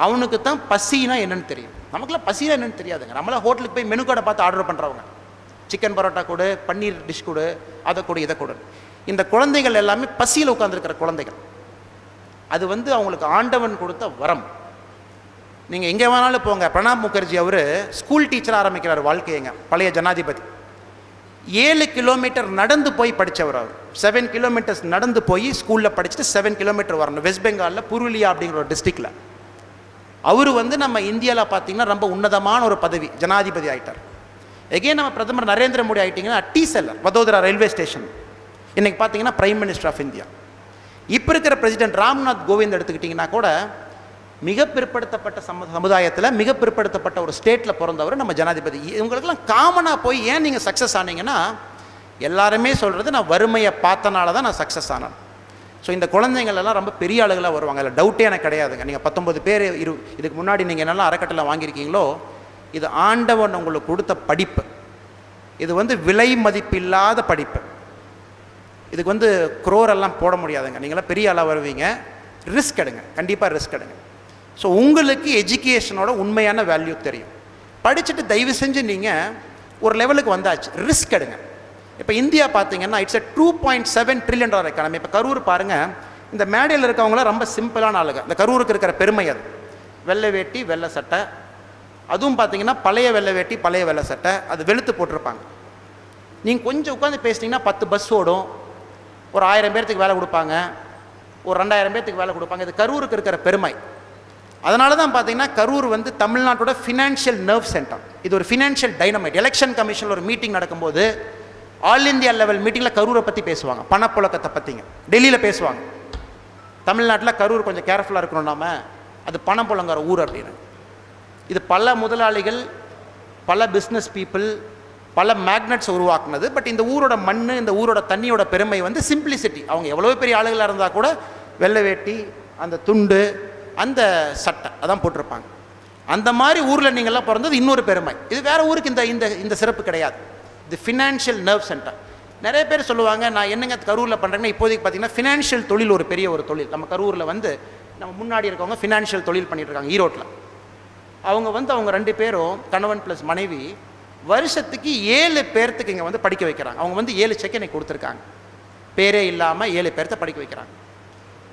அவனுக்கு தான் பசினா என்னென்னு தெரியும், நமக்குலாம் பசினா என்னென்னு தெரியாதுங்க. நம்மளாம் ஹோட்டலுக்கு போய் மெனு கார்டை பார்த்து ஆர்டர் பண்ணுறவங்க, சிக்கன் பரோட்டா கொடு, பன்னீர் டிஷ் கொடு, அதை கொடு, இதை கொடு. இந்த குழந்தைகள் எல்லாமே பசியில் உட்காந்துருக்கிற குழந்தைகள். அது வந்து அவங்களுக்கு ஆண்டவன் கொடுத்த வரம். நீங்கள் எங்கே வேணாலும் போங்க, பிரணாப் முகர்ஜி அவர் ஸ்கூல் டீச்சராக ஆரம்பிக்கிறார் வாழ்க்கையங்க, பழைய ஜனாதிபதி. 7 கிலோமீட்டர் நடந்து போய் படித்தவர். அவர் 7 கிலோமீட்டர்ஸ் நடந்து போய் ஸ்கூலில் படிச்சுட்டு 7 கிலோமீட்டர் வரணும். வெஸ்ட் பெங்காலில் புருலியா அப்படிங்கிற ஒரு டிஸ்ட்ரிக்டில். அவர் வந்து நம்ம இந்தியாவில் பார்த்தீங்கன்னா ரொம்ப உன்னதமான ஒரு பதவி, ஜனாதிபதி ஆகிட்டார். எகே நம்ம பிரதமர் நரேந்திர மோடி ஆகிட்டிங்கன்னா tea seller, Vadodara railway station, இன்றைக்கி பார்த்தீங்கன்னா பிரைம் மினிஸ்டர் ஆஃப் இந்தியா. இப்போ இருக்கிற பிரசிடென்ட் ராம்நாத் கோவிந்த் எடுத்துக்கிட்டிங்கன்னா கூட மிக பிற்படுத்தப்பட்ட சமுதாயத்தில் மிக பிற்படுத்தப்பட்ட ஒரு ஸ்டேட்டில் பிறந்தவர் நம்ம ஜனாதிபதி. இவங்களுக்கெல்லாம் காமனாக போய் ஏன் நீங்கள் சக்ஸஸ் ஆனீங்கன்னா எல்லாருமே சொல்கிறது நான் வறுமையை பார்த்தனால தான் நான் சக்ஸஸ் ஆனேன். ஸோ இந்த குழந்தைங்களெல்லாம் ரொம்ப பெரிய ஆளுகளாக வருவாங்க, அதில் டவுட்டே எனக்கு கிடையாதுங்க. நீங்கள் 19 பேர் இதுக்கு முன்னாடி நீங்கள் என்னெல்லாம் அறக்கட்டளை வாங்கியிருக்கீங்களோ இது ஆண்டவன் உங்களுக்கு கொடுத்த படிப்பு. இது வந்து விலை மதிப்பில்லாத படிப்பு. இதுக்கு வந்து குரோரெல்லாம் போட முடியாதுங்க. நீங்களாம் பெரிய ஆளாக வருவீங்க, ரிஸ்க் எடுங்க, கண்டிப்பாக ரிஸ்க் எடுங்க. ஸோ உங்களுக்கு எஜுகேஷனோட உண்மையான வேல்யூ தெரியும். படிச்சுட்டு தயவு செஞ்சு நீங்கள் ஒரு லெவலுக்கு வந்தாச்சு, ரிஸ்க் எடுங்க. இப்போ இந்தியா பார்த்தீங்கன்னா இட்ஸ் a $2.7 trillion எக்கானமி. இப்போ கரூர் பாருங்கள், இந்த மேடையில் இருக்கவங்களாம் ரொம்ப சிம்பிளான ஆளுங்க. இந்த கரூருக்கு இருக்கிற பெருமை அது. வெள்ளை வேட்டி வெள்ளை சட்டை, அதுவும் பார்த்தீங்கன்னா பழைய வெள்ளை வேட்டி பழைய வெள்ளை சட்டை, அது வெளுத்து போட்டிருப்பாங்க. நீங்கள் கொஞ்சம் உட்காந்து பேசிட்டிங்கன்னா 10 பஸ் ஓடும், ஒரு 1000 பேர்த்துக்கு வேலை கொடுப்பாங்க, ஒரு 2000 பேர்த்துக்கு வேலை கொடுப்பாங்க. இது கரூருக்கு இருக்கிற பெருமை. அதனால தான் பார்த்தீங்கன்னா கரூர் வந்து தமிழ்நாட்டோட ஃபினான்ஷியல் நர்வ் சென்டர். இது ஒரு ஃபினான்ஷியல் டைனமைட். எலெக்ஷன் கமிஷனில் ஒரு மீட்டிங் நடக்கும்போது ஆல் இந்தியா லெவல் மீட்டிங்கில் கரூரை பற்றி பேசுவாங்க, பணப்புழக்கத்தை பற்றிங்க. டெல்லியில் பேசுவாங்க, தமிழ்நாட்டில் கரூர் கொஞ்சம் கேர்ஃபுல்லாக இருக்கணும், நாம அது பணம் புழங்குற ஊர் அப்படின்னு. இது பல முதலாளிகள், பல பிஸ்னஸ் பீப்புள், பல மேக்னட்ஸ் உருவாக்குனது. பட் இந்த ஊரோட மண், இந்த ஊரோட தண்ணியோட பெருமை வந்து சிம்பிளிசிட்டி. அவங்க எவ்வளோ பெரிய ஆளுகளாக இருந்தால் கூட வெள்ளை வேட்டி, அந்த துண்டு, அந்த சட்டை அதான் போட்டிருப்பாங்க. அந்த மாதிரி ஊரில் நீங்கள்லாம் பிறந்தது இன்னொரு பெருமை. இது வேறு ஊருக்கு இந்த இந்த இந்த சிறப்பு கிடையாது. இது ஃபினான்ஷியல் நர்வ் சென்டர். நிறைய பேர் சொல்லுவாங்க, நான் என்னங்க கரூரில் பண்ணுறேங்கன்னா, இப்போதைக்கு பார்த்தீங்கன்னா ஃபினான்ஷியல் தொழில் ஒரு பெரிய ஒரு தொழில். நம்ம கரூரில் வந்து நம்ம முன்னாடி இருக்கவங்க ஃபினான்ஷியல் தொழில் பண்ணிட்டு இருக்காங்க ஈரோட்டில். அவங்க வந்து அவங்க 2 பேரும் கணவன் ப்ளஸ் மனைவி வருஷத்துக்கு 7 பேர்த்துக்கு இங்கே வந்து படிக்க வைக்கிறாங்க. அவங்க வந்து 7 செக் எனக்கு கொடுத்துருக்காங்க. பேரே இல்லாமல் 7 பேர்த்த படிக்க வைக்கிறாங்க.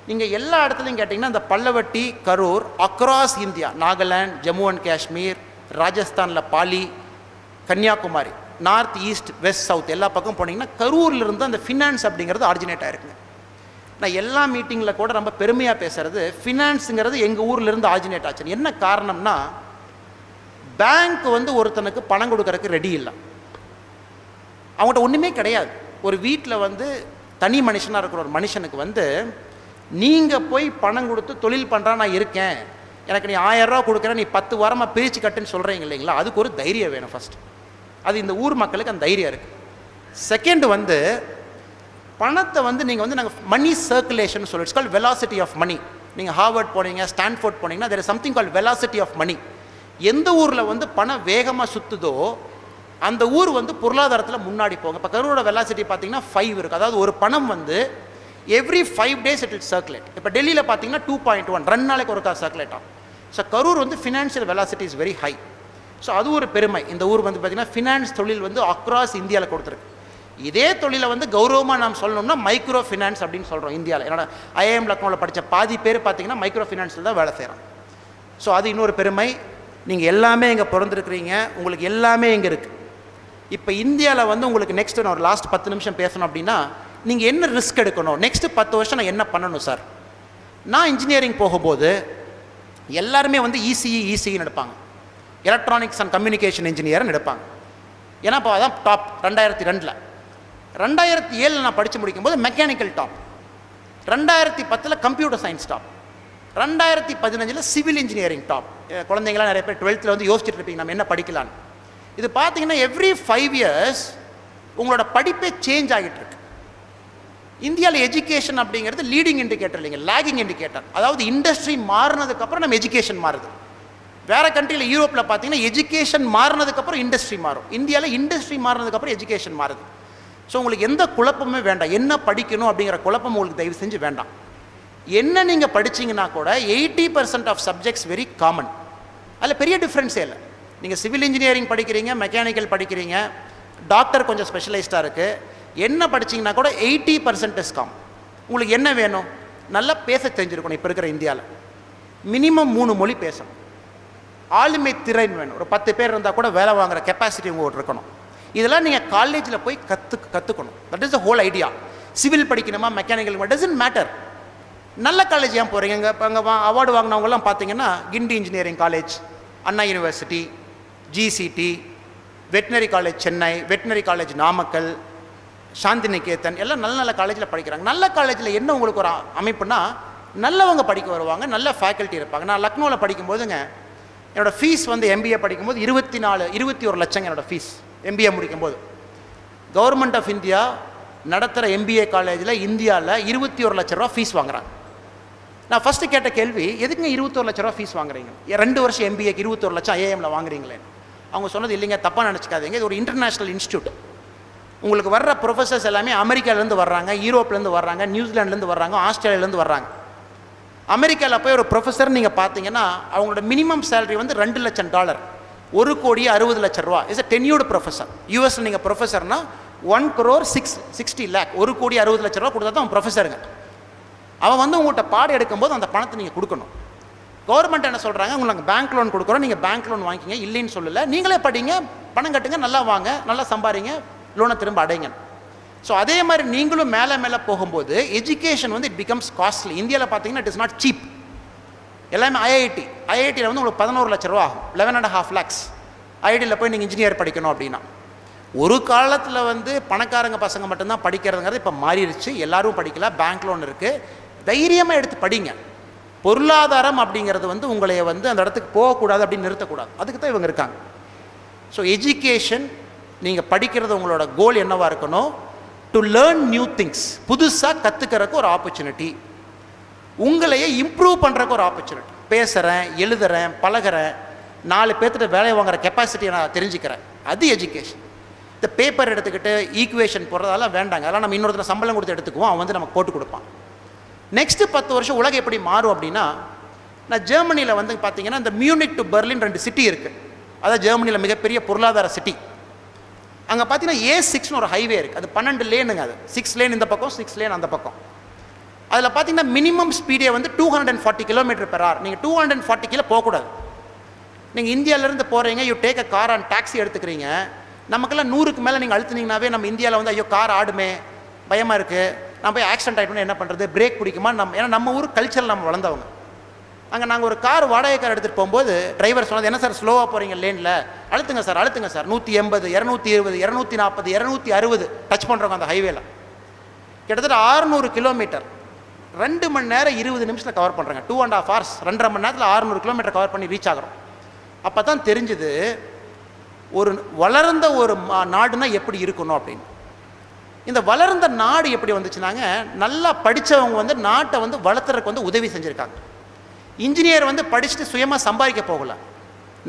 நீங்கள் எல்லா இடத்துலையும் கேட்டிங்கன்னா இந்த பல்லவட்டி, கரூர், அக்ராஸ் இந்தியா, நாகாலாந்து, ஜம்மு அண்ட் காஷ்மீர், ராஜஸ்தானில் Pali, Kanyakumari, north, east, west, south எல்லா பக்கம் போனீங்கன்னா கரூர்லேருந்து அந்த ஃபினான்ஸ் அப்படிங்கிறது ஆரிஜினேட் ஆகிருக்குங்க. நான் எல்லா மீட்டிங்கில் கூட ரொம்ப பெருமையாக பேசுகிறது, ஃபினான்ஸுங்கிறது எங்கள் ஊர்லேருந்து ஆரிஜினேட் ஆச்சுன்னு. என்ன காரணம்னா, பேங்க் வந்து ஒருத்தனுக்கு பணம் கொடுக்கறதுக்கு ரெடி இல்லை. அவங்கள்ட்ட ஒன்றுமே கிடையாது. ஒரு வீட்டில் வந்து தனி மனுஷனாக இருக்கிற ஒரு மனுஷனுக்கு வந்து நீங்கள் போய் பணம் கொடுத்து தொழில் பண்ணுறா, நான் இருக்கேன், எனக்கு நீ 1000 ரூபா கொடுக்குறேன், நீ 10 வாரமாக பிரித்து கட்டுன்னு சொல்கிறீங்க இல்லைங்களா, அதுக்கு ஒரு தைரியம் வேணும் ஃபஸ்ட்டு. அது இந்த ஊர் மக்களுக்கு அந்த தைரியம் இருக்குது. செகண்ட் வந்து பணத்தை வந்து நீங்கள் வந்து நாங்கள் மணி சர்க்குலேஷன் சொல்லுவோம். It's called velocity of money. நீங்கள் ஹார்வர்ட் போனீங்க, ஸ்டான்ஃபோர்ட் போனீங்கன்னா there is something called velocity of money. எந்த ஊரில் வந்து பணம் வேகமாக சுற்றுதோ அந்த ஊர் வந்து பொருளாதாரத்தில் முன்னாடி போங்க. இப்போ கரூரோட வெலாசிட்டி பார்த்தீங்கன்னா 5 இருக்குது. அதாவது ஒரு பணம் வந்து every 5 days it will circulate. இப்போ டெல்லியில் பார்த்தீங்கன்னா 2.1 2 நாளைக்கு ஒருக்கா சர்க்குலேட் ஆகும். ஸோ கரூர் வந்து financial velocity is very high. So அது ஒரு பெருமை. இந்த ஊர் வந்து பார்த்திங்கன்னா ஃபினான்ஸ் தொழில் வந்து அக்ராஸ் இந்தியாவில் கொடுத்துருக்கு. இதே தொழிலை வந்து கௌரவமாக நாம் சொல்லணும்னா மைக்ரோ ஃபினான்ஸ் அப்படின்னு சொல்கிறோம் இந்தியாவில். என்னோட ஐஏஎம் லக்னோவில் படித்த பாதி பேர் பார்த்திங்கன்னா மைக்ரோ ஃபினான்ஸில் தான் வேலை செய்கிறாங்க. ஸோ அது இன்னொரு பெருமை. நீங்கள் எல்லாமே இங்கே பிறந்திருக்கிறீங்க, உங்களுக்கு எல்லாமே இங்கே இருக்குது. இப்போ இந்தியாவில் வந்து உங்களுக்கு நெக்ஸ்ட்டு நான் ஒரு லாஸ்ட் 10 நிமிஷம் பேசணும் அப்படின்னா, நீங்கள் என்ன ரிஸ்க் எடுக்கணும், நெக்ஸ்ட்டு 10 வருஷம் நான் என்ன பண்ணணும் சார். நான் இன்ஜினியரிங் போகும்போது எல்லாருமே வந்து இசிஇன்னு எடுப்பாங்க, எலக்ட்ரானிக்ஸ் அண்ட் கம்யூனிகேஷன் இன்ஜினியர்னு எடுப்பாங்க. ஏன்னா இப்போ அதான் டாப். 2002 2007 நான் படித்து முடிக்கும்போது mechanical top, 2010 computer science top, 2015 civil engineering top. குழந்தைங்களாம் நிறைய பேர் 12th வந்து யோசிச்சுட்டு இருப்பீங்க நம்ம என்ன படிக்கலான்னு. இது பார்த்தீங்கன்னா எவ்ரி 5 years உங்களோட படிப்பே சேஞ்ச் ஆகிட்டு இருக்கு. இந்தியாவில் எஜுகேஷன் அப்படிங்கிறது லீடிங் இண்டிகேட்டர் இல்லைங்க, லேகிங் இண்டிகேட்டர். அதாவது இண்டஸ்ட்ரி மாறினதுக்கப்புறம் நம்ம எஜுகேஷன் மாறுது. வேறு கண்ட்ரியில் யூரோப்பில் பார்த்தீங்கன்னா எஜுகேஷன் மாறினதுக்கப்புறம் இண்டஸ்ட்ரி மாறும். இந்தியாவில் இண்டஸ்ட்ரி மாறினதுக்கப்புறம் எஜுகேஷன் மாறுது. ஸோ உங்களுக்கு எந்த குழப்பமே வேண்டாம். என்ன படிக்கணும் அப்படிங்கிற குழப்பம் உங்களுக்கு தயவு செஞ்சு வேண்டாம். என்ன நீங்கள் படிச்சிங்கன்னா கூட 80% ஆஃப் சப்ஜெக்ட்ஸ் வெரி காமன். அதில் பெரிய டிஃப்ரென்ஸே இல்லை. நீங்கள் சிவில் இன்ஜினியரிங் படிக்கிறீங்க, மெக்கானிக்கல் படிக்கிறீங்க, டாக்டர் கொஞ்சம் ஸ்பெஷலைஸ்டாக இருக்குது, என்ன படிச்சிங்கன்னா கூட 80% இஸ் காமன். உங்களுக்கு என்ன வேணும், நல்லா பேச தெரிஞ்சிருக்கணும். இப்போ இருக்கிற இந்தியாவில் மினிமம் 3 மொழி பேசணும். ஆளுமை திறன் வேணும். ஒரு 10 பேர் இருந்தால் கூட வேலை வாங்குகிற கெப்பாசிட்டி உங்களுக்கு இருக்கணும். இதெல்லாம் நீங்கள் காலேஜில் போய் கற்றுக்கணும். That is the whole idea. Civil படிக்கணுமா, மெக்கானிக்கல், டசன்ட் மேட்டர். நல்ல காலேஜ் ஏன் போகிறீங்க? இப்போ அங்கே அவார்டு வாங்கினவங்கலாம் பார்த்தீங்கன்னா Guindy engineering college, Anna university, GCT, veterinary college Chennai, veterinary college Namakkal, Shanti Niketan, எல்லாம் நல்ல நல்ல காலேஜில் படிக்கிறாங்க. நல்ல காலேஜில் என்ன உங்களுக்கு ஒரு அமைப்புனா, நல்லவங்க படிக்க வருவாங்க, நல்ல ஃபேக்கல்ட்டி இருப்பாங்க. நான் லக்னோவில் படிக்கும்போதுங்க என்னோடய ஃபீஸ் வந்து எம்பிஏ படிக்கும்போது 21 லட்சம் என்னோடய ஃபீஸ். எம்பிஏ முடிக்கும்போது கவர்மெண்ட் ஆஃப் இந்தியா நடத்துகிற எம்பிஏ காலேஜில் இந்தியாவில் 21 லட்ச ரூபா ஃபீஸ் வாங்குறாங்க. நான் ஃபஸ்ட்டு கேட்ட கேள்வி, எதுக்குங்க 21 லட்ச ரூபா ஃபீஸ் வாங்குறீங்க? 2 வருஷம் எம்பிஏக்கு 21 லட்சம் ஐஏஎம்ல வாங்குறீங்களே? அவங்க சொன்னது, இல்லைங்க தப்பாக நினச்சிக்காதீங்க, இது ஒரு இன்டர்நேஷ்னல் இன்ஸ்டியூட். உங்களுக்கு வர்ற ப்ரொஃபஸர்ஸ் எல்லாமே அமெரிக்காவிலேருந்து வர்றாங்க, யூரோப்லேருந்து வர்றாங்க, நியூசிலாண்ட்லேருந்து வர்றாங்க, ஆஸ்திரேலியாவிலேருந்து வர்றாங்க. அமெரிக்காவில் போய் ஒரு ப்ரொஃபஸர் நீங்கள் பார்த்தீங்கன்னா அவங்களோட மினிமம் சேலரி வந்து $2 லட்சம், 1,60,00,000 ரூபா. Is a tenured professor. யூஎஸில் நீங்கள் ப்ரொஃபஸர்னா 1,60,60,00,000 1,60,00,000 ரூபா கொடுத்தா தான் அவன் ப்ரொஃபஸருங்க. அவன் வந்து உங்கள்கிட்ட பாடம் எடுக்கும்போது அந்த பணத்தை நீங்கள் கொடுக்கணும். கவர்மெண்ட் என்ன சொல்கிறாங்க, உங்களுக்கு பேங்க் லோன் கொடுக்குறோம், நீங்கள் பேங்க் லோன் வாங்கிக்கிங்க, இல்லைன்னு சொல்லலை, நீங்களே படிங்க, பணம் கட்டுங்க, நல்லா வாங்க, நல்லா சம்பாதிங்க, லோனை திரும்ப அடைங்க. ஸோ அதே மாதிரி நீங்களும் மேலே மேலே போகும்போது எஜுகேஷன் வந்து இட் பிகம்ஸ் காஸ்ட்லி. இந்தியாவில் பார்த்தீங்கன்னா இட் இஸ் நாட் சீப். எல்லாமே ஐஐடியில் வந்து உங்களுக்கு 11 லட்ச ரூபா ஆகும், 11.5 lakhs. ஐஐடியில் போய் நீங்கள் இன்ஜினியர் படிக்கணும் அப்படின்னா. ஒரு காலத்தில் வந்து பணக்காரங்க பசங்க மட்டும்தான் படிக்கிறதுங்கிறது இப்போ மாறிடுச்சு. எல்லோரும் படிக்கல, பேங்க் லோன் இருக்குது. தைரியமாக எடுத்து படிங்க. பொருளாதாரம் அப்படிங்கிறது வந்து உங்களை வந்து அந்த இடத்துக்கு போகக்கூடாது அப்படின்னு நிறுத்தக்கூடாது. அதுக்கு தான் இவங்க இருக்காங்க. ஸோ எஜுகேஷன், நீங்கள் படிக்கிறது உங்களோட கோல் என்னவாக இருக்கணும்? டு லேர்ன் நியூ திங்ஸ், புதுசாக கற்றுக்கிறதுக்கு ஒரு ஆப்பர்ச்சுனிட்டி, உங்களையே இம்ப்ரூவ் பண்ணுறக்கு ஒரு ஆப்பர்ச்சுனிட்டி. பேசுகிறேன், எழுதுகிறேன், பழகிறேன், 4 பேர்த்திட்ட வேலையை வாங்குற கெப்பாசிட்டியை நான் தெரிஞ்சுக்கிறேன், அது எஜுகேஷன். இந்த பேப்பர் எடுத்துக்கிட்டு ஈக்குவேஷன் போடுறதெல்லாம் வேண்டாங்க. அதெல்லாம் நம்ம இன்னொருத்தர் சம்பளம் கொடுத்து எடுத்துக்குவோம், அவன் வந்து நமக்கு போட்டு கொடுப்பான். நெக்ஸ்ட்டு 10 வருஷம் உலகம் எப்படி மாறும் அப்படின்னா, நான் ஜெர்மனியில் வந்து பார்த்தீங்கன்னா இந்த மியூனிக் டு பெர்லின் 2 சிட்டி இருக்குது. அதான் ஜெர்மனியில் மிகப்பெரிய பொருளாதார சிட்டி. அங்கே பார்த்தீங்கன்னா A6ன்னு ஒரு ஹைவே இருக்குது. அது 12 லேனுங்க. அது 6 லேன் இந்த பக்கம், 6 லேன் அந்த பக்கம். அதில் பார்த்தீங்கன்னா மினிமம் ஸ்பீடே வந்து 240 km/h. நீங்கள் 240 கீழே போகக்கூடாது. நீங்கள் இந்தியாவிலேருந்து போகிறீங்க, you take a car and taxi எடுத்துக்கிறீங்க, நமக்கெல்லாம் 100க்கு மேலே நீங்கள் அழுத்துனீங்கன்னாவே நம்ம இந்தியாவில் வந்து ஐயோ கார் ஆடுமே, பயமாக இருக்குது, நம்ம போய் ஆக்சிடென்ட் ஆகிட்டோம்னா என்ன பண்ணுறது, பிரேக் பிடிக்குமா, ஏன்னா நம்ம ஊர் கல்ச்சரில் நம்ம வளர்ந்தவங்க. அங்கே நாங்கள் ஒரு கார் வாடகை கார் எடுத்துகிட்டு போகும்போது டிரைவர் சொன்னது, என்ன சார் ஸ்லோவாக போகிறீங்க லேனில், அழுத்துங்க சார் 180, 220, 240, 260 டச் பண்ணுறவங்க அந்த ஹைவேல. கிட்டத்தட்ட 600 கிலோமீட்டர் 2 மணி நேரம் 20 நிமிஷத்தில் கவர் பண்ணுறாங்க. 2.5 hours 2.5 மணி நேரத்தில் 600 கிலோமீட்டர் கவர் பண்ணி ரீச் ஆகிறோம். அப்போ தான் தெரிஞ்சுது ஒரு வளர்ந்த ஒரு நாடுனா எப்படி இருக்கணும் அப்படின்னு. இந்த வளர்ந்த நாடு எப்படி வந்துச்சுனாங்க, நல்லா படித்தவங்க வந்து நாட்டை வந்து வளர்த்துறதுக்கு வந்து உதவி செஞ்சுருக்காங்க. இன்ஜினியர் வந்து படிச்சுட்டு சுயமாக சம்பாதிக்க போகல,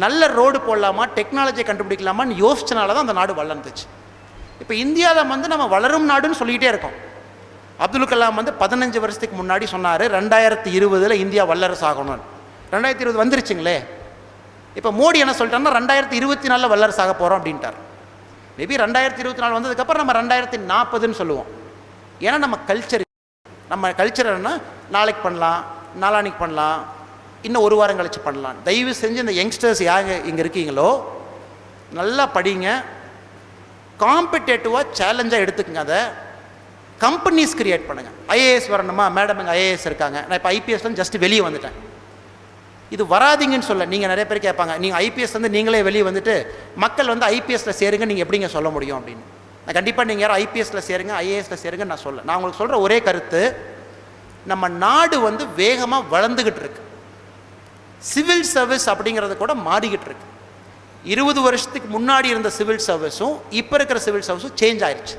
நல்ல ரோடு போடலாமா, டெக்னாலஜியை கண்டுபிடிக்கலாமான்னு யோசிச்சனால தான் அந்த நாடு வளர்ந்துச்சு. இப்போ இந்தியாவில் வந்து நம்ம வளரும் நாடுன்னு சொல்லிக்கிட்டே இருக்கோம். அப்துல் கலாம் வந்து 15 வருஷத்துக்கு முன்னாடி சொன்னார் 2020 இந்தியா வல்லரசு ஆகணும்னு. 2020 வந்துருச்சுங்களே. இப்போ மோடி என்ன சொல்லிட்டாருன்னா 2024 வல்லரசு ஆக போகிறோம் அப்படின்ட்டார். மேபி 2024 வந்ததுக்கப்புறம் நம்ம 2040ன்னு சொல்லுவோம். ஏன்னா நம்ம கல்ச்சர் என்னன்னா நாளைக்கு பண்ணலாம், நாளான்னைக்கு பண்ணலாம், இன்னும் 1 வாரம் கழிச்சு பண்ணலாம். தயவு செஞ்சு இந்த யங்ஸ்டர்ஸ் யார் இங்கே இருக்கீங்களோ நல்லா படிங்க, காம்படேட்டிவாக சேலஞ்சாக எடுத்துக்கங்க. அதை கம்பெனிஸ் கிரியேட் பண்ணுங்கள். ஐஏஎஸ் வரணுமா, மேடம் இங்கே ஐஏஎஸ் இருக்காங்க, நான் இப்போ ஐபிஎஸ்ல ஜஸ்ட் வெளியே வந்துட்டேன், இது வராதிங்கன்னு சொல்ல. நீங்கள் நிறைய பேர் கேட்பாங்க, நீங்கள் ஐபிஎஸ் வந்து நீங்களே வெளியே வந்துட்டு மக்கள் வந்து ஐபிஎஸ்ல சேருங்க, நீங்கள் எப்படிங்க சொல்ல முடியும் அப்படின்னு. நான் கண்டிப்பாக நீங்கள் யாரும் ஐபிஎஸ்ல சேருங்க, ஐஏஎஸ்ல சேருங்க நான் சொல்ல. நான் உங்களுக்கு சொல்கிற ஒரே கருத்து, நம்ம நாடு வந்து வேகமாக வளர்ந்துக்கிட்டு இருக்கு. சிவில் சர்வீஸ் அப்படிங்கிறது கூட மாறிக்கிட்டு இருக்கு. 20 வருஷத்துக்கு முன்னாடி இருந்த சிவில் சர்வீஸும் இப்போ இருக்கிற சிவில் சர்வீஸும் சேஞ்ச் ஆயிடுச்சு.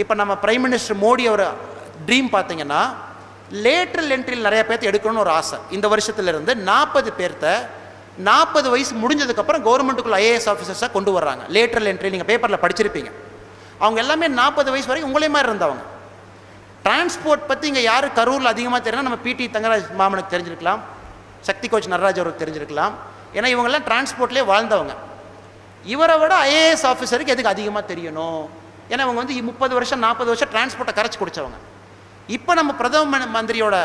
இப்போ நம்ம பிரைம் மினிஸ்டர் மோடி ஒரு ட்ரீம் பார்த்தீங்கன்னா, லேட்ரல் என்ட்ரியில் நிறைய பேர்த்த எடுக்கணும்னு ஒரு ஆசை. இந்த வருஷத்துலேருந்து 40 பேர்த்த 40 வயசு முடிஞ்சதுக்கப்புறம் கவர்மெண்ட்டுக்குள்ள ஐஏஎஸ் ஆஃபீஸர்ஸாக கொண்டு வர்றாங்க. லேட்ரல் என்ட்ரி நீங்கள் பேப்பரில் படிச்சிருப்பீங்க. அவங்க எல்லாமே 40 வயசு வரைக்கும் உங்களே மாதிரி இருந்தவங்க. டிரான்ஸ்போர்ட் பற்றி இங்கே யார் கரூரில் அதிகமாக தெரியும், நம்ம பிடி தங்கராஜ் மாமனுக்கு தெரிஞ்சிருக்கலாம், சக்தி கோச் நடராஜ் அவருக்கு தெரிஞ்சிருக்கலாம். ஏன்னா இவங்கெல்லாம் டிரான்ஸ்போர்ட்லேயே வாழ்ந்தவங்க. இவரை விட ஐஏஎஸ் ஆஃபீஸருக்கு எதுக்கு அதிகமாக தெரியணும்? ஏன்னா இவங்க வந்து 30 வருஷம் 40 வருஷம் டிரான்ஸ்போர்ட்டை கரைச்சி குடித்தவங்க. இப்போ நம்ம பிரதம மந்திரியோட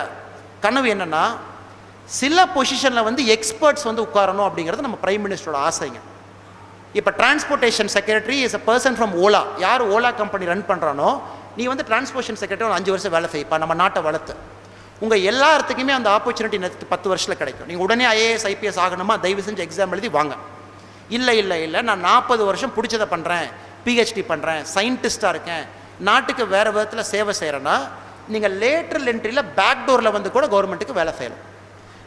கனவு என்னென்னா, சில பொசிஷனில் வந்து எக்ஸ்பர்ட்ஸ் வந்து உட்காரணும் அப்படிங்கிறது நம்ம பிரைம் மினிஸ்டரோட ஆசைங்க. இப்போ transportation secretary is a person from Ola. யார் ஓலா கம்பெனி ரன் பண்ணுறானோ, நீ வந்து டிரான்ஸ்போர்ட்டேஷன் செக்ரட்டரி ஒரு 5 வருஷம் வேலை செய்ப்பா, நம்ம நாட்டை வளர்த்து. உங்கள் எல்லாத்துக்குமே அந்த ஆப்பர்ச்சுனிட்டி நெக்ஸ்ட் 10 வருஷத்தில் கிடைக்கும். நீங்கள் உடனே ஐஏஎஸ் ஐபிஎஸ் ஆகணுமா, தயவு செஞ்சு எக்ஸாம் எழுதி வாங்க. இல்லை நான் 40 வருஷம் பிடிச்சதை பண்ணுறேன், பிஹெச்டி பண்ணுறேன், சயின்டிஸ்டாக இருக்கேன், நாட்டுக்கு வேறு விதத்தில் சேவை செய்கிறேன்னா, நீங்கள் லேட்ரல் என்ட்ரியில் பேக் டோரில் வந்து கூட கவர்மெண்ட்டுக்கு வேலை செய்யலாம்.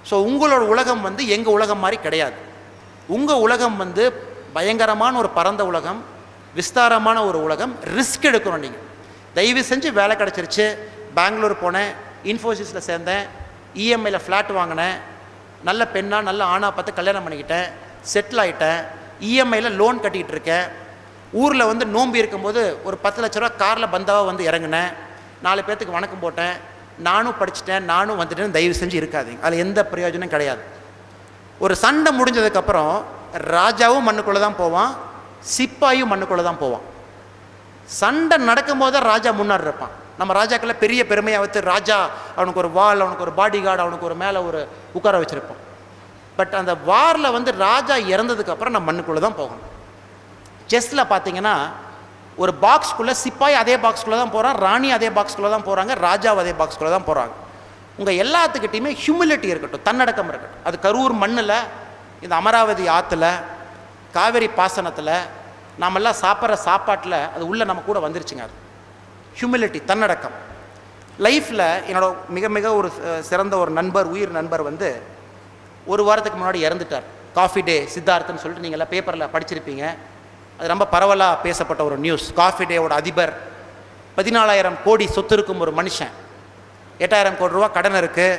ஸோ உங்களோட உலகம் வந்து எங்கள் உலகம் மாதிரி கிடையாது. உங்கள் உலகம் வந்து பயங்கரமான ஒரு பரந்த உலகம், விஸ்தாரமான ஒரு உலகம். ரிஸ்க் எடுக்கணும். நீங்கள் தயவு செஞ்சு வேலை கிடச்சிருச்சு, பெங்களூர் போனேன், இன்ஃபோசிஸில் சேர்ந்தேன், இஎம்ஐயில் ஃப்ளாட் வாங்கினேன், நல்ல பெண்ணாக நல்ல ஆணாக பார்த்து கல்யாணம் பண்ணிக்கிட்டேன், செட்டில் ஆகிட்டேன், இஎம்ஐயில் லோன் கட்டிகிட்டு இருக்கேன், ஊரில் வந்து நோம்பி இருக்கும்போது ஒரு 10 லட்ச ரூபா காரில் பந்தாவாக வந்து இறங்கினேன், 4 பேர்த்துக்கு வணக்கம் போட்டேன், நானும் படிச்சுட்டேன், நானும் வந்துட்டேன். தயவு செஞ்சு இருக்காதீங்க, அதில் எந்த பிரயோஜனம் கிடையாது. ஒரு சண்டை முடிஞ்சதுக்கப்புறம் ராஜாவும் மண்ணுக்குள்ளே தான் போவான், சிப்பாயும் மண்ணுக்குள்ளே தான் போவான். சண்டை நடக்கும்போது தான் ராஜா முன்னாடி இருப்பான். நம்ம ராஜாக்களை பெரிய பெருமையாக வச்சு ராஜா அவனுக்கு ஒரு வால், அவனுக்கு ஒரு பாடி கார்டு, அவனுக்கு ஒரு மேலே ஒரு உட்கார வச்சுருப்போம். பட் அந்த வாரில் வந்து ராஜா இறந்ததுக்கப்புறம் நம்ம மண்ணுக்குள்ளே தான் போகணும். செஸ்ஸில் பார்த்தீங்கன்னா ஒரு பாக்ஸ்குள்ளே சிப்பாய் அதே பாக்ஸ்குள்ளே தான் போகிறான், ராணி அதே பாக்ஸ்குள்ளே தான் போகிறாங்க, ராஜாவும் அதே பாக்ஸ்குள்ளே தான் போகிறாங்க. உங்கள் எல்லாத்துக்கிட்டையுமே ஹியூமிலிட்டி இருக்கட்டும், தன்னடக்கம் இருக்கட்டும். அது கரூர் மண்ணில், இந்த அமராவதி ஆற்றுல, காவேரி பாசனத்தில், நாமெல்லாம் சாப்பிட்ற சாப்பாட்டில் அது உள்ளே நம்ம கூட வந்துருச்சுங்க. அது ஹியூமிலிட்டி, தன்னடக்கம். லைஃப்பில் என்னோட மிக மிக ஒரு சிறந்த ஒரு நண்பர், உயிர் நண்பர் வந்து ஒரு வாரத்துக்கு முன்னாடி இறந்துட்டார். காஃபி டே சித்தார்த்துன்னு சொல்லிட்டு நீங்கள் எல்லாம் பேப்பரில் படிச்சிருப்பீங்க. அது ரொம்ப பரவலாக பேசப்பட்ட ஒரு நியூஸ். காஃபி டேவோட அதிபர், 14,000 கோடி சொத்து இருக்கும் ஒரு மனுஷன், 8,000 கோடி ரூபா கடன் இருக்குது,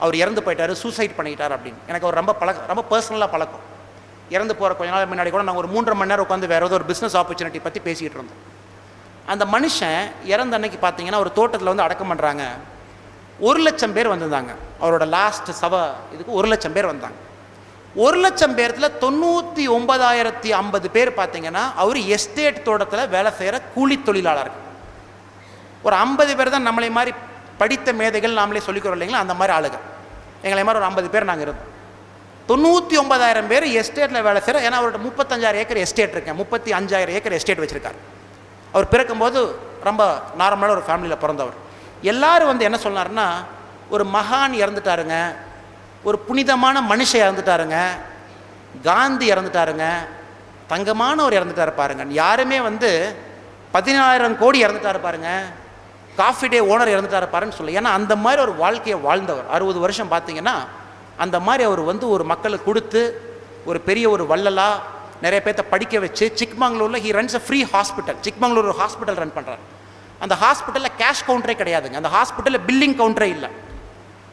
அவர் இறந்து போயிட்டார், சூசைட் பண்ணிக்கிட்டார் அப்படின்னு. எனக்கு அவர் ரொம்ப பர்சனலாக பழக்கம். இறந்து போகிற கொஞ்ச நாள் முன்னாடி கூட நாங்கள் ஒரு 3.5 மணி நேரம் உட்காந்து வேறு ஏதோ ஒரு பிஸ்னஸ் ஆப்பர்ச்சுனிட்டி பற்றி பேசிக்கிட்டு இருந்தோம். அந்த மனுஷன் இறந்த அன்னைக்கு பார்த்தீங்கன்னா ஒரு தோட்டத்தில் வந்து அடக்கம் பண்ணுறாங்க. 1,00,000 பேர் வந்திருந்தாங்க. அவரோட லாஸ்ட் இதுக்கு 1,00,000 பேர் வந்தாங்க. 1,00,000 பேர்த்தில் 99,050 பேர் பார்த்தீங்கன்னா அவர் எஸ்டேட் தோட்டத்தில் வேலை செய்கிற கூலி தொழிலாளர்கள். ஒரு 50 பேர் தான் நம்மளை மாதிரி படித்த மேதைகள் நாமளே சொல்லிக்கிறோம் இல்லைங்களா, அந்த மாதிரி ஆளுங்க. எங்களை மாதிரி ஒரு 50 பேர் நாங்கள் இருந்தோம். 99,000 பேர் எஸ்டேட்டில் வேலை செய்கிற. ஏன்னா அவர்கிட்ட 35,000 ஏக்கர் எஸ்டேட் இருக்கேன், 35,000 ஏக்கர் எஸ்டேட் வச்சுருக்காரு. அவர் பிறக்கும்போது ரொம்ப நார்மலான ஒரு ஃபேமிலியில் பிறந்தவர். எல்லாரும் வந்து என்ன சொன்னார்னா, ஒரு மகான் இறந்துட்டாருங்க, ஒரு புனிதமான மனுஷன் இறந்துட்டாருங்க, காந்தி இறந்துட்டாருங்க, தங்கமானவர் இறந்துட்டாரு பாருங்க. யாருமே வந்து 14,000 கோடி இறந்துட்டாரு பாருங்க, காஃபி டே ஓனர் இறந்துட்டாரு பாருன்னு சொல்ல. ஏன்னா அந்த மாதிரி ஒரு வாழ்க்கையை வாழ்ந்தவர். 60 வருஷம் பார்த்தீங்கன்னா அந்த மாதிரி அவர் வந்து ஒரு மக்களுக்கு கொடுத்து ஒரு பெரிய ஒரு வள்ளலா நிறைய பேர்த்த படிக்க வச்சு, சிக்மங்களூரில் he runs a free hospital. Chikmagalur ஒரு ஹாஸ்பிட்டல் ரன் பண்ணுறாரு. அந்த ஹாஸ்பிட்டலில் கேஷ் கவுண்டரே கிடையாதுங்க. அந்த ஹாஸ்பிட்டலில் பில்லிங் கவுண்டரே இல்லை.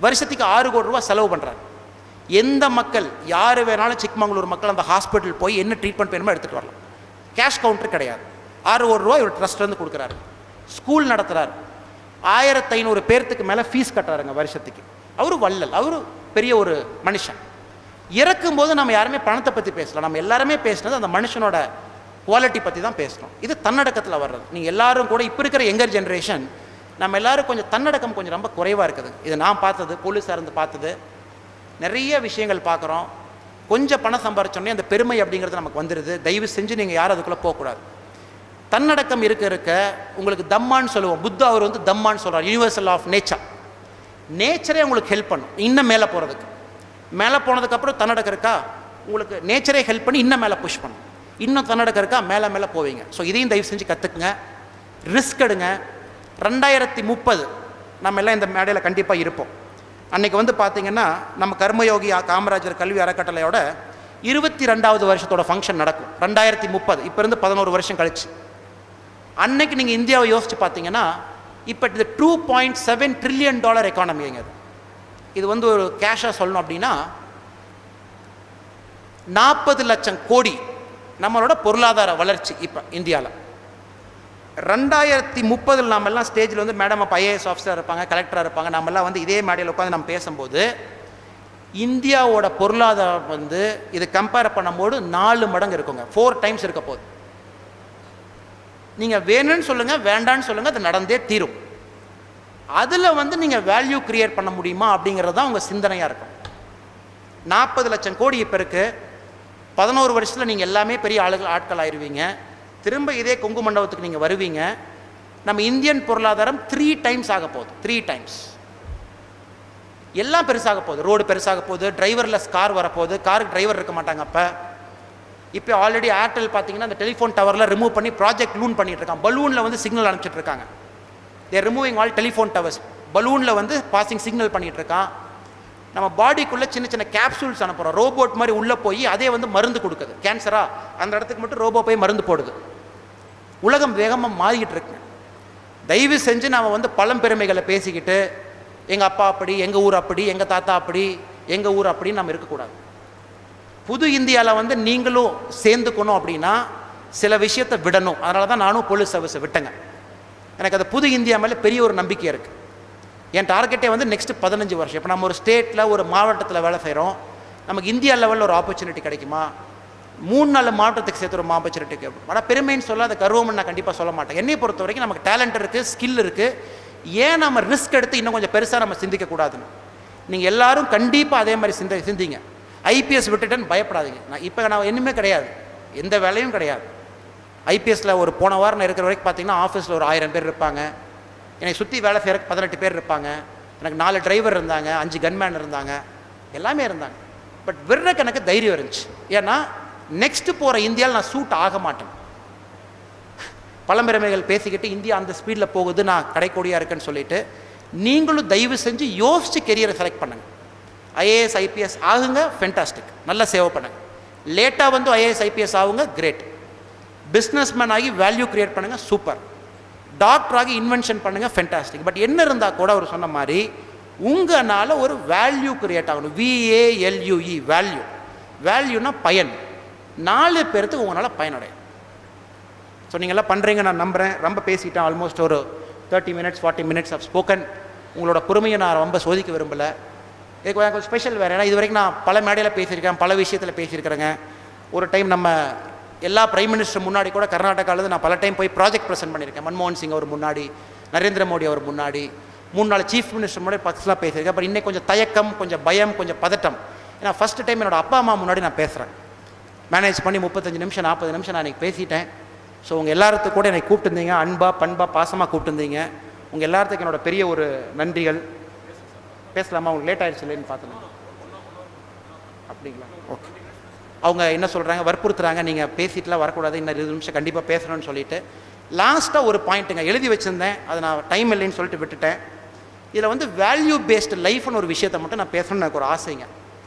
வருஷத்துக்கு 6 கோடி ரூபா செலவு பண்ணுறாரு. எந்த மக்கள் யார் வேணாலும் சிக்மங்களூர் மக்கள் அந்த ஹாஸ்பிட்டல் போய் என்ன ட்ரீட்மெண்ட் வேணுமோ எடுத்துகிட்டு வரலாம். கேஷ் கவுண்டர் கிடையாது. 6 கோடி ரூபா இவர் ட்ரஸ்ட்லேருந்து கொடுக்குறாரு. ஸ்கூல் நடத்துகிறார். 1,500 பேர்த்துக்கு மேலே ஃபீஸ் கட்டுறாருங்க வருஷத்துக்கு. அவர் வள்ளல், அவர் பெரிய ஒரு மனுஷன். இறக்கும்போது நம்ம யாருமே பணத்தை பற்றி பேசலாம். நம்ம எல்லாருமே பேசினது அந்த மனுஷனோட குவாலிட்டி பற்றி தான் பேசணும். இது தன்னடக்கத்தில் வர்றது. நீங்கள் எல்லாரும் கூட இப்போ இருக்கிற யங்கர் ஜென்ரேஷன் நம்ம எல்லோரும் கொஞ்சம் தன்னடக்கம் கொஞ்சம் ரொம்ப குறைவாக இருக்குது. இது நான் பார்த்தது, போலீஸாக இருந்து பார்த்தது, நிறைய விஷயங்கள் பார்க்குறோம். கொஞ்சம் பணம் சம்பாரிச்சோடனே அந்த பெருமை அப்படிங்கிறது நமக்கு வந்துடுது. தயவு செஞ்சு நீங்கள் யாரும் அதுக்குள்ளே போகக்கூடாது. தன்னடக்கம் இருக்க உங்களுக்கு தம்மான்னு சொல்லுவோம். புத்தா அவர் வந்து தம்மான்னு சொல்கிறார், யூனிவர்சல் ஆஃப் நேச்சர். நேச்சரே உங்களுக்கு ஹெல்ப் பண்ணும் இன்னும் மேலே போகிறதுக்கு. மேலே போனதுக்கப்புறம் தன்னடக்கம் இருக்கா, உங்களுக்கு நேச்சரே ஹெல்ப் பண்ணி இன்னும் மேலே புஷ் பண்ணும். இன்னும் தன்னடக்கம் இருக்கா, மேலே மேலே போவீங்க. ஸோ இதையும் தயவு செஞ்சு கற்றுக்குங்க, ரிஸ்க் எடுங்க. 2030 நம்ம எல்லாம் இந்த மேடையில் கண்டிப்பாக இருப்போம். அன்றைக்கி வந்து பார்த்திங்கன்னா நம்ம கர்மயோகி காமராஜர் கல்வி அறக்கட்டளையோட 22வது வருஷத்தோட ஃபங்க்ஷன் நடக்கும் 2030. இப்போ இருந்து 11 வருஷம் கழிச்சு. அன்னைக்கு நீங்கள் இந்தியாவை யோசித்து பார்த்தீங்கன்னா இப்போ இது $2.7 trillion எக்கானமிங்க. இது வந்து ஒரு கேஷாக சொல்லணும் அப்படின்னா 40 லட்சம் கோடி நம்மளோட பொருளாதார வளர்ச்சி இப்போ இந்தியாவில். 2030 நாமெல்லாம் ஸ்டேஜில் வந்து மேடம் அப்போ IAS ஆஃபீஸராக இருப்பாங்க, கலெக்டராக இருப்பாங்க. நம்மெல்லாம் வந்து இதே மேடையில் உட்காந்து நம்ம பேசும்போது இந்தியாவோட பொருளாதாரம் வந்து இது கம்பேர் பண்ணும்போது 4 மடங்கு இருக்குங்க. 4 டைம்ஸ் இருக்க போகுது. நீங்கள் வேணும்னு சொல்லுங்கள், வேண்டான்னு சொல்லுங்கள், அது நடந்தே தீரும். அதில் வந்து நீங்கள் வேல்யூ கிரியேட் பண்ண முடியுமா அப்படிங்கிறது தான் உங்கள் சிந்தனையாக இருக்கும். 40 லட்சம் கோடி இப்போ இருக்குது. 11 வருஷத்தில் நீங்கள் எல்லாமே பெரிய ஆட்கள் ஆயிடுவீங்க. திரும்ப இதே கொங்கு மண்டபத்துக்கு நீங்கள் வருவீங்க. நம்ம இந்தியன் பொருளாதாரம் 3 டைம்ஸ் ஆக போகுது. 3 டைம்ஸ் எல்லாம் பெருசாக போகுது. ரோடு பெருசாக போகுது, டிரைவர்லெஸ் கார் வரப்போகுது, காருக்கு டிரைவர் இருக்க மாட்டாங்க. இப்போ ஆல்ரெடி ஏர்டெல் பார்த்தீங்கன்னா அந்த டெலிஃபோன் டவரில் ரிமூவ் பண்ணி ப்ராஜெக்ட் லூன் பண்ணிட்டு இருக்காங்க. பலூனில் வந்து சிக்னல் அனுப்பிச்சிட்டு இருக்காங்க. தேர் ரிமூவிங் ஆல் டெலிஃபோன் டவர்ஸ். பலூனில் வந்து பாசிங் சிக்னல் பண்ணிகிட்டு இருக்கான். நம்ம பாடிக்குள்ளே சின்ன சின்ன கேப்சூல்ஸ் அனுப்புகிறோம். ரோபோட் மாதிரி உள்ளே போய் அதே வந்து மருந்து கொடுக்குது. கேன்சரா அந்த இடத்துக்கு மட்டும் ரோபோ போய் மருந்து போடுது. உலகம் வேகமாக மாறிக்கிட்டு இருக்கு. தயவு செஞ்சு நாம் வந்து பழம்பெருமைகளை பேசிக்கிட்டு எங்கள் அப்பா அப்படி, எங்கள் ஊர் அப்படி, எங்கள் தாத்தா அப்படி, எங்கள் ஊர் அப்படின்னு நம்ம இருக்கக்கூடாது. புது இந்தியாவில் வந்து நீங்களும் சேர்ந்துக்கணும் அப்படின்னா சில விஷயத்தை விடணும். அதனால தான் நானும் போலீஸ் சர்வீஸை விட்டேங்க. எனக்கு அது புது இந்தியா மேலே பெரிய ஒரு நம்பிக்கை இருக்குது. என் டார்கெட்டே வந்து நெக்ஸ்ட்டு 15 வருஷம். இப்போ நம்ம ஒரு ஸ்டேட்டில் ஒரு மாவட்டத்தில் வேலை செய்கிறோம். நமக்கு இந்தியா லெவலில் ஒரு ஆப்பர்ச்சுனிட்டி கிடைக்குமா? 3-4 மாவட்டத்துக்கு சேர்த்து ஒரு ஆப்பர்ச்சுனிட்டி கிடைக்கும். ஆனால் பெருமைன்னு சொல்ல அதை கர்வம்னு நான் கண்டிப்பாக சொல்ல மாட்டேன். என்னை பொறுத்த வரைக்கும் நமக்கு டேலண்ட் இருக்குது, ஸ்கில் இருக்குது. ஏன் நம்ம ரிஸ்க் எடுத்து இன்னும் கொஞ்சம் பெருசாக நம்ம சிந்திக்கக்கூடாதுன்னு. நீங்கள் எல்லோரும் கண்டிப்பாக அதே மாதிரி சிந்திங்க. ஐபிஎஸ் விட்டுட்டேன்னு பயப்படாதீங்க. இப்போ நான் இன்னுமே கிடையாது, எந்த வேலையும் கிடையாது. ஐபிஎஸ்சில் ஒரு போன வாரம் நான் இருக்கிற வரைக்கும் பார்த்தீங்கன்னா ஆஃபீஸில் ஒரு 1000 பேர் இருப்பாங்க. என்னை சுற்றி வேலை செய்கிறக்கு 18 பேர் இருப்பாங்க. எனக்கு 4 டிரைவர் இருந்தாங்க, 5 கன்மேன் இருந்தாங்க, எல்லாமே இருந்தாங்க. பட் விடுறக்கு எனக்கு தைரியம் இருந்துச்சு. ஏன்னா நெக்ஸ்ட்டு போகிற இந்தியாவில் நான் சூட் ஆக மாட்டேன். பழம்பெருமைகள் பேசிக்கிட்டு இந்தியா அந்த ஸ்பீடில் போகுது, நான் கடைக்கோடியாக இருக்குன்னு சொல்லிட்டு நீங்களும் தயவு செஞ்சு யோசித்து கெரியரை செலக்ட் பண்ணுங்கள். ஐஏஎஸ் ஐபிஎஸ் ஆகுங்க, ஃபென்டாஸ்டிக், நல்லா சேவை பண்ணுங்கள். லேட்டாக வந்து ஐஏஎஸ் ஐபிஎஸ் ஆகுங்க, கிரேட். பிஸ்னஸ்மேன் ஆகி வேல்யூ கிரியேட் பண்ணுங்கள், சூப்பர். டாக்டர் ஆகி இன்வென்ஷன் பண்ணுங்கள், ஃபென்டாஸ்டிக். பட் என்ன இருந்தால் கூட அவர் சொன்ன மாதிரி உங்களால் ஒரு வேல்யூ கிரியேட் ஆகணும். VALUE, value. வேல்யூனா பயன். 4 பேருக்கு உங்களால் பயனடையும். ஸோ நீங்கள்லாம் பண்ணுறீங்க, நான் நம்புகிறேன். ரொம்ப பேசிட்டேன், ஆல்மோஸ்ட் ஒரு 30 minutes 40 minutes ஆஃப் ஸ்போக்கன். உங்களோட பொறுமையை நான் ரொம்ப சோதிக்க விரும்பலை. இதுக்கு கொஞ்சம் ஸ்பெஷல் வேறு. ஏன்னா இது வரைக்கும் நான் பல மேடையில் பேசியிருக்கேன், பல விஷயத்தில் பேசியிருக்கிறேங்க. ஒரு டைம் நம்ம எல்லா பிரைம் மினிஸ்டர் முன்னாடி கூட கர்நாடகாவில் நான் பல டைம் போய் ப்ராஜெக்ட் ப்ரெசென்ட் பண்ணியிருக்கேன். மன்மோகன் சிங் அவர் முன்னாடி, நரேந்திர மோடி அவர் முன்னாடி, 3-4 சீஃப் மினிஸ்டர் முன்னாடி பர்சனலாக பேசியிருக்கேன். பட் இன்னைக்கு கொஞ்சம் தயக்கம், கொஞ்சம் பயம், கொஞ்சம் பதட்டம். ஏன்னா ஃபஸ்ட்டு டைம் என்னோடய அப்பா அம்மா முன்னாடி நான் பேசுகிறேன். மேனேஜ் பண்ணி 35 நிமிஷம் 40 நிமிஷம் நான் இன்றைக்கி பேசிட்டேன். ஸோ உங்கள் எல்லாத்துக்கும் கூட என்னை கூப்பிட்டுருந்தீங்க, அன்பா பண்பா பாசமாக கூப்பிட்டுருந்தீங்க. உங்கள் எல்லாத்துக்கும் என்னோட பெரிய ஒரு நன்றிகள். பேசலாமா? உங்களுக்கு லேட் ஆகிடுச்சு இல்லைன்னு பார்த்தேன். அப்படிங்களா? ஓகே. அவங்க என்ன சொல்கிறாங்க, வற்புறுத்துறாங்க, நீங்கள் பேசிட்டுலாம் வரக்கூடாது, இன்னும் 20 நிமிஷம் கண்டிப்பாக பேசணும்னு சொல்லிட்டு. லாஸ்ட்டாக ஒரு பாயிண்ட்டுங்க எழுதி வச்சுருந்தேன், அதை நான் டைம் இல்லைன்னு சொல்லிட்டு விட்டுட்டேன். இதில் வந்து வேல்யூ பேஸ்டு லைஃப்னு ஒரு விஷயத்தை மட்டும் நான் பேசணும்னு எனக்கு ஒரு ஆசைங்க.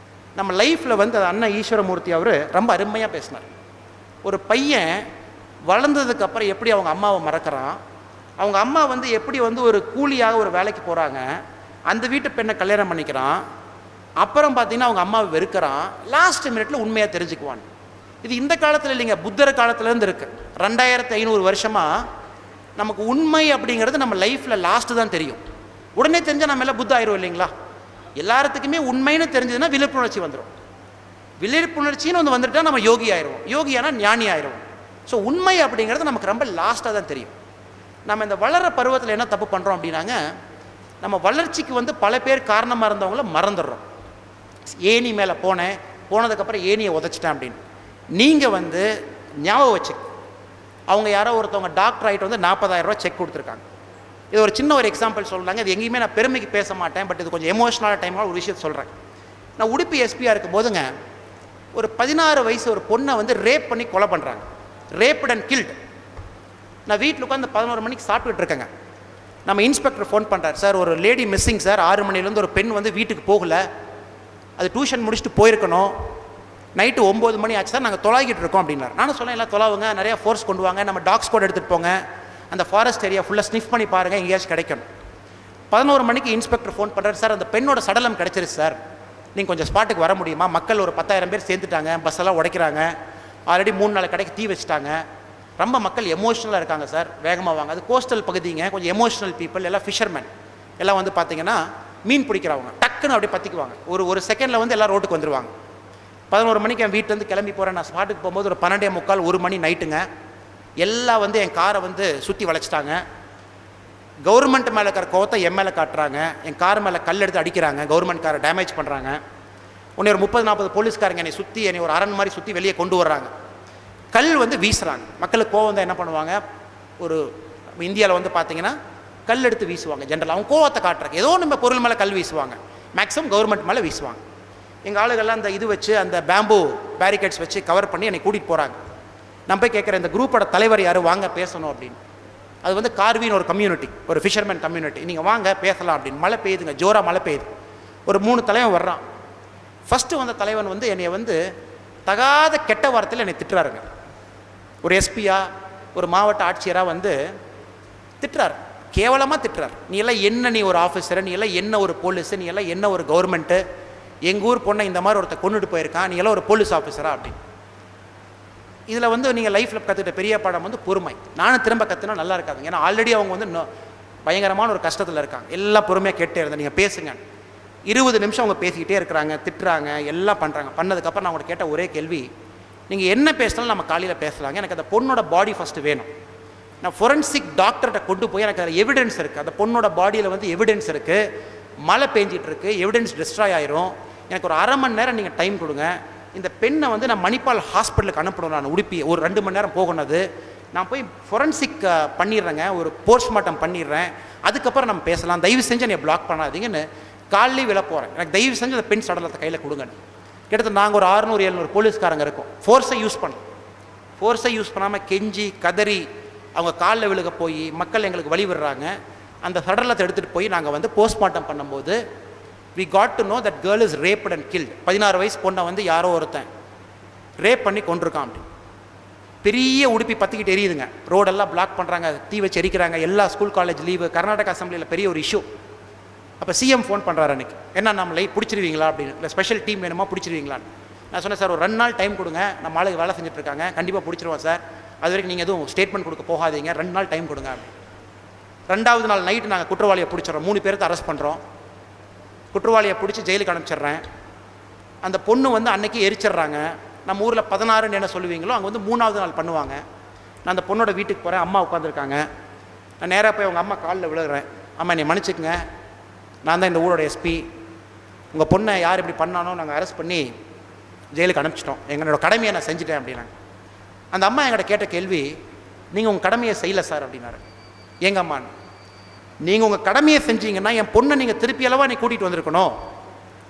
நம்ம லைஃப்பில் வந்து அண்ணன் ஈஸ்வரமூர்த்தி அவர் ரொம்ப அருமையாக பேசினார். ஒரு பையன் வளர்ந்ததுக்கப்புறம் எப்படி அவங்க அம்மாவை மறக்கிறான், அவங்க அம்மா வந்து எப்படி வந்து ஒரு கூலியாக ஒரு வேலைக்கு போகிறாங்க, அந்த வீட்டு பெண்ணை கல்யாணம் பண்ணிக்கிறான், அப்புறம் பார்த்தீங்கன்னா அவங்க அம்மாவை வெறுக்கிறான், லாஸ்ட் மினிட்ல உண்மையாக தெரிஞ்சுக்குவான். இது இந்த காலத்தில் இல்லைங்க, புத்தர் காலத்துலேருந்து இருக்குது. 2500 வருஷமாக நமக்கு உண்மை அப்படிங்கிறது நம்ம லைஃப்பில் லாஸ்ட்டு தான் தெரியும். உடனே தெரிஞ்சால் நம்ம எல்லாம் புத்த ஆயிரும் இல்லைங்களா? எல்லாத்துக்குமே உண்மைன்னு தெரிஞ்சதுன்னா விழிப்புணர்ச்சி வந்துடும். விழிப்புணர்ச்சின்னு வந்து வந்துட்டால் நம்ம யோகி ஆயிடுவோம், யோகியானா ஞானி ஆயிடுவோம். ஸோ உண்மை அப்படிங்கிறது நமக்கு ரொம்ப லாஸ்ட்டாக தான் தெரியும். நம்ம இந்த வளர பருவத்தில் என்ன தப்பு பண்ணுறோம் அப்படின்னாங்க, நம்ம வளர்ச்சிக்கு வந்து பல பேர் காரணமாக இருந்தவங்கள மறந்துடுறோம். ஏணி மேலே போனதுக்கப்புறம் ஏணியை உதச்சிட்டேன் அப்படின்னு. நீங்கள் வந்து ஞாபகம் வச்சு, அவங்க யாரோ ஒருத்தவங்க டாக்டர் ஆகிட்டு வந்து 40,000 ரூபா செக் கொடுத்துருக்காங்க. இது ஒரு சின்ன ஒரு எக்ஸாம்பிள் சொல்கிறாங்க. இது எங்கேயுமே நான் பெருமைக்கு பேச மாட்டேன், பட் இது கொஞ்சம் எமோஷனலான டைமாக ஒரு விஷயத்தை சொல்கிறேன். நான் உடுப்பி எஸ்பியாக இருக்கும் போதுங்க, ஒரு 16 வயசு ஒரு பொண்ணை வந்து ரேப் பண்ணி கொலை பண்ணுறாங்க. Raped and killed. நான் வீட்டில் உட்காந்து 11 மணிக்கு சாப்பிட்டுட்டு இருக்கேங்க. நம்ம இன்ஸ்பெக்டர் ஃபோன் பண்ணுறார், சார் ஒரு லேடி மிஸ்ஸிங் சார், 6 மணிலேருந்து ஒரு பெண் வந்து வீட்டுக்கு போகலை, அது டியூஷன் முடிச்சுட்டு போயிருக்கணும், நைட்டு 9 மணி ஆச்சு சார், நாங்கள் தொலாகிட்டு இருக்கோம் அப்படின்னாரு. நானும் சொன்னேன், எல்லாம் தொலாவுங்க, நிறையா ஃபோர்ஸ் கொண்டு வாங்க, நம்ம டாக்ஸ் கூட எடுத்துகிட்டு போங்க, அந்த ஃபாரஸ்ட் ஏரியா ஃபுல்லாக ஸ்னிஃப் பண்ணி பாருங்கள், எங்கேயாச்சும் கிடைக்கும். 11 மணிக்கு இன்ஸ்பெக்டர் ஃபோன் பண்ணுறாரு, சார் அந்த பெண்ணோட சடலம் கிடச்சிருச்சு சார், நீங்கள் கொஞ்சம் ஸ்பாட்டுக்கு வர முடியுமா? மக்கள் ஒரு 10,000 பேர் சேர்ந்துட்டாங்க, பஸ்ஸெல்லாம் உடைக்கிறாங்க, ஆல்ரெடி 3-4 கடைக்கு தீ வச்சுட்டாங்க, ரொம்ப மக்கள் எமோஷ்னலாக இருக்காங்க சார், வேகமாக வாங்க. அது கோஸ்டல் பகுதிங்க, கொஞ்சம் எமோஷ்னல் பீப்புள், எல்லாம் ஃபிஷர்மேன், எல்லாம் வந்து பார்த்தீங்கன்னா மீன் பிடிக்கிறவங்க, டக்குன்னு அப்படியே பற்றிக்குவாங்க, ஒரு செகண்டில் வந்து எல்லாம் ரோட்டுக்கு வந்துடுவாங்க. 11 மணிக்கு என் வீட்டிலேருந்து கிளம்பி போகிறேன். நான் ஸ்பாட்டுக்கு போகும்போது ஒரு 12:45 1 மணி நைட்டுங்க. எல்லாம் வந்து என் காரை வந்து சுற்றி வளைச்சிட்டாங்க. கவர்மெண்ட் மேலே இருக்கிற கோவத்தை என் மேலே காட்டுறாங்க, என் கார் மேலே கல் எடுத்து அடிக்கிறாங்க, கவர்மெண்ட் காரை டேமேஜ் பண்ணுறாங்க. உடனே ஒரு 30-40 போலீஸ்காரங்க என்னை சுற்றி, என்னை ஒரு அரண் மாதிரி சுற்றி வெளியே கொண்டு வர்றாங்க. கல் வந்து வீசுகிறாங்க. மக்களுக்கு கோவம் தான் என்ன பண்ணுவாங்க, ஒரு இந்தியாவில் வந்து பார்த்தீங்கன்னா கல் எடுத்து வீசுவாங்க. ஜென்ரல் அவங்க கோவத்தை காட்டுறாங்க, ஏதோ நம்ம பொருள் மேலே கல் வீசுவாங்க, மேக்ஸிமம் கவர்மெண்ட் மேலே வீசுவாங்க. எங்கள் ஆளுகள்லாம் அந்த இது வச்சு, அந்த பேம்பு பேரிகேட்ஸ் வச்சு கவர் பண்ணி என்னை கூட்டிகிட்டு போகிறாங்க. நான் போய் கேட்குறேன், இந்த குரூப்போட தலைவர் யார், வாங்க பேசணும் அப்படின்னு. அது வந்து கார்வின்னு ஒரு கம்யூனிட்டி, ஒரு ஃபிஷர்மேன் கம்யூனிட்டி, நீங்கள் வாங்க பேசலாம் அப்படின்னு. மழை பெய்யுதுங்க, ஜோராக மழை பெய்யுது. ஒரு 3 தலைவன் வர்றான். ஃபஸ்ட்டு வந்த தலைவன் வந்து என்னை வந்து தகாத கெட்ட வார்த்தையில் என்னை திட்டுறாருங்க. ஒரு எஸ்பியா, ஒரு மாவட்ட ஆட்சியராக வந்து திட்டுறார், கேவலமாக திட்டுறார். நீ எல்லாம் என்ன, நீ ஒரு ஆஃபீஸரு, நீ எல்லாம் என்ன ஒரு போலீஸு, நீ எல்லாம் என்ன ஒரு கவர்மெண்ட்டு, எங்கள் ஊர் பொண்ணை இந்த மாதிரி ஒருத்தர் கொண்டுட்டு போயிருக்கான், நீ எல்லாம் ஒரு போலீஸ் ஆஃபீஸரா அப்படின்னு. இதில் வந்து நீங்கள் லைஃப்பில் கற்றுக்கிட்ட பெரிய பாடம் வந்து பொறுமை. நானும் திரும்ப கற்றுனா நல்லா இருக்காதுங்க, ஏன்னா ஆல்ரெடி அவங்க வந்து பயங்கரமான ஒரு கஷ்டத்தில் இருக்காங்க. எல்லாம் பொறுமையாக கேட்டே இருந்தேன், நீங்கள் பேசுங்க. 20 நிமிஷம் அவங்க பேசிக்கிட்டே இருக்கிறாங்க, திட்டுறாங்க, எல்லாம் பண்ணுறாங்க. பண்ணதுக்கப்புறம் நான் அவங்கள்ட்ட கேட்ட ஒரே கேள்வி, நீங்கள் என்ன பேசினாலும் நம்ம காலையில் பேசலாங்க, எனக்கு அந்த பொண்ணோட பாடி ஃபஸ்ட்டு வேணும். நான் ஃபொரன்சிக் டாக்டர்கிட்ட கொண்டு போய் எனக்கு அதில் எவிடன்ஸ் இருக்குது, அந்த பொண்ணோட பாடியில் வந்து எவிடன்ஸ் இருக்குது, மழை பெஞ்சிட்டு இருக்குது, எவிடன்ஸ் டிஸ்ட்ராய் ஆயிரும், எனக்கு ஒரு அரை மணி நேரம் நீங்கள் டைம் கொடுங்க. இந்த பெண்ணை வந்து நான் மணிப்பால் ஹாஸ்பிட்டலுக்கு அனுப்பணும், நான் உடுப்பி ஒரு 2 மணி நேரம் போகணுது, நான் போய் ஃபொரன்சிக் பண்ணிடுறேங்க, ஒரு போஸ்ட்மார்ட்டம் பண்ணிடுறேன், அதுக்கப்புறம் நம்ம பேசலாம், தயவு செஞ்சு என்னை பிளாக் பண்ணாதீங்கன்னு காலையிலே விழ போகிறேன். எனக்கு தயவு செஞ்சு அந்த பெண் சடலத்தை கையில் கொடுங்கன்னு. கிட்டத்தட்ட நாங்கள் ஒரு 600-700 போலீஸ்காரங்க இருக்கோம். ஃபோர்ஸை யூஸ் பண்ணாமல் கெஞ்சி கதறி அவங்க காலில் விழுக போய் மக்கள் எங்களுக்கு வழி விடுறாங்க. அந்த சடலத்தை எடுத்துகிட்டு போய் நாங்கள் வந்து போஸ்ட்மார்ட்டம் பண்ணும்போது we got to know that girl is raped and killed. 16 வயசு பொண்ணை வந்து யாரோ ஒருத்தன் ரேப் பண்ணி கொண்டிருக்கான் அப்படி. பெரிய உடுப்பி பற்றிக்கிட்டு எரியுதுங்க, ரோடெல்லாம் பிளாக் பண்ணுறாங்க, தீ வச்சு எரிக்கிறாங்க, எல்லா ஸ்கூல் காலேஜ் லீவு, கர்நாடகா அசம்பிளியில் பெரிய ஒரு இஷ்யூ. அப்போ சிஎம் ஃபோன் பண்ணுறாரு அன்றைக்கி, என்ன நம்மளை பிடிச்சிருவீங்களா அப்படின்னு, இல்லை ஸ்பெஷல் டீம் வேணுமா பிடிச்சிருவீங்களான்னு. நான் சொன்னேன் சார் ஒரு 2 நாள் டைம் கொடுங்க, நம்ம ஆளுக்கு வேலை செஞ்சுட்ருக்காங்க, கண்டிப்பாக பிடிச்சிருவோம் சார், அது வரைக்கும் நீங்கள் எதுவும் ஸ்டேட்மெண்ட் கொடுக்க போகாதீங்க, 2 நாள் டைம் கொடுங்க அப்படின்னு. 2வது நாள் நைட்டு நாங்கள் குற்றவாளியை பிடிச்சிடறோம், 3 பேருக்கு அரெஸ்ட் பண்ணுறோம், குற்றவாளியை பிடிச்சி ஜெயிலுக்கு அனுப்பிச்சிட்றேன். அந்த பொண்ணு வந்து அன்றைக்கி எரிச்சிட்றாங்க. நம்ம ஊரில் 16ன்னு என்ன சொல்லுவீங்களோ அங்கே வந்து 3வது நாள் பண்ணுவாங்க. நான் அந்த பொண்ணோட வீட்டுக்கு போகிறேன், அம்மா உட்காந்துருக்காங்க. நான் நேராக போய் அவங்க அம்மா காலில் விழுகிறேன், அம்மா என்னை மன்னிச்சுக்குங்க, நான் தான் இந்த ஊரோட எஸ்பி, உங்கள் பொண்ணை யார் இப்படி பண்ணானோ நாங்கள் அரெஸ்ட் பண்ணி ஜெயிலுக்கு அனுப்பிச்சிட்டோம், எங்களோட கடமையை நான் செஞ்சுட்டேன் அப்படின்னாங்க. அந்த அம்மா என்கிட்ட கேட்ட கேள்வி, நீங்கள் உங்கள் கடமையை செய்யலை சார் அப்படின்னாரு. எங்கள் அம்மான்னு, நீங்கள் உங்கள் கடமையை செஞ்சீங்கன்னா என் பொண்ணை நீங்கள் திருப்பி அளவாக நீ கூட்டிகிட்டு வந்திருக்கணும்.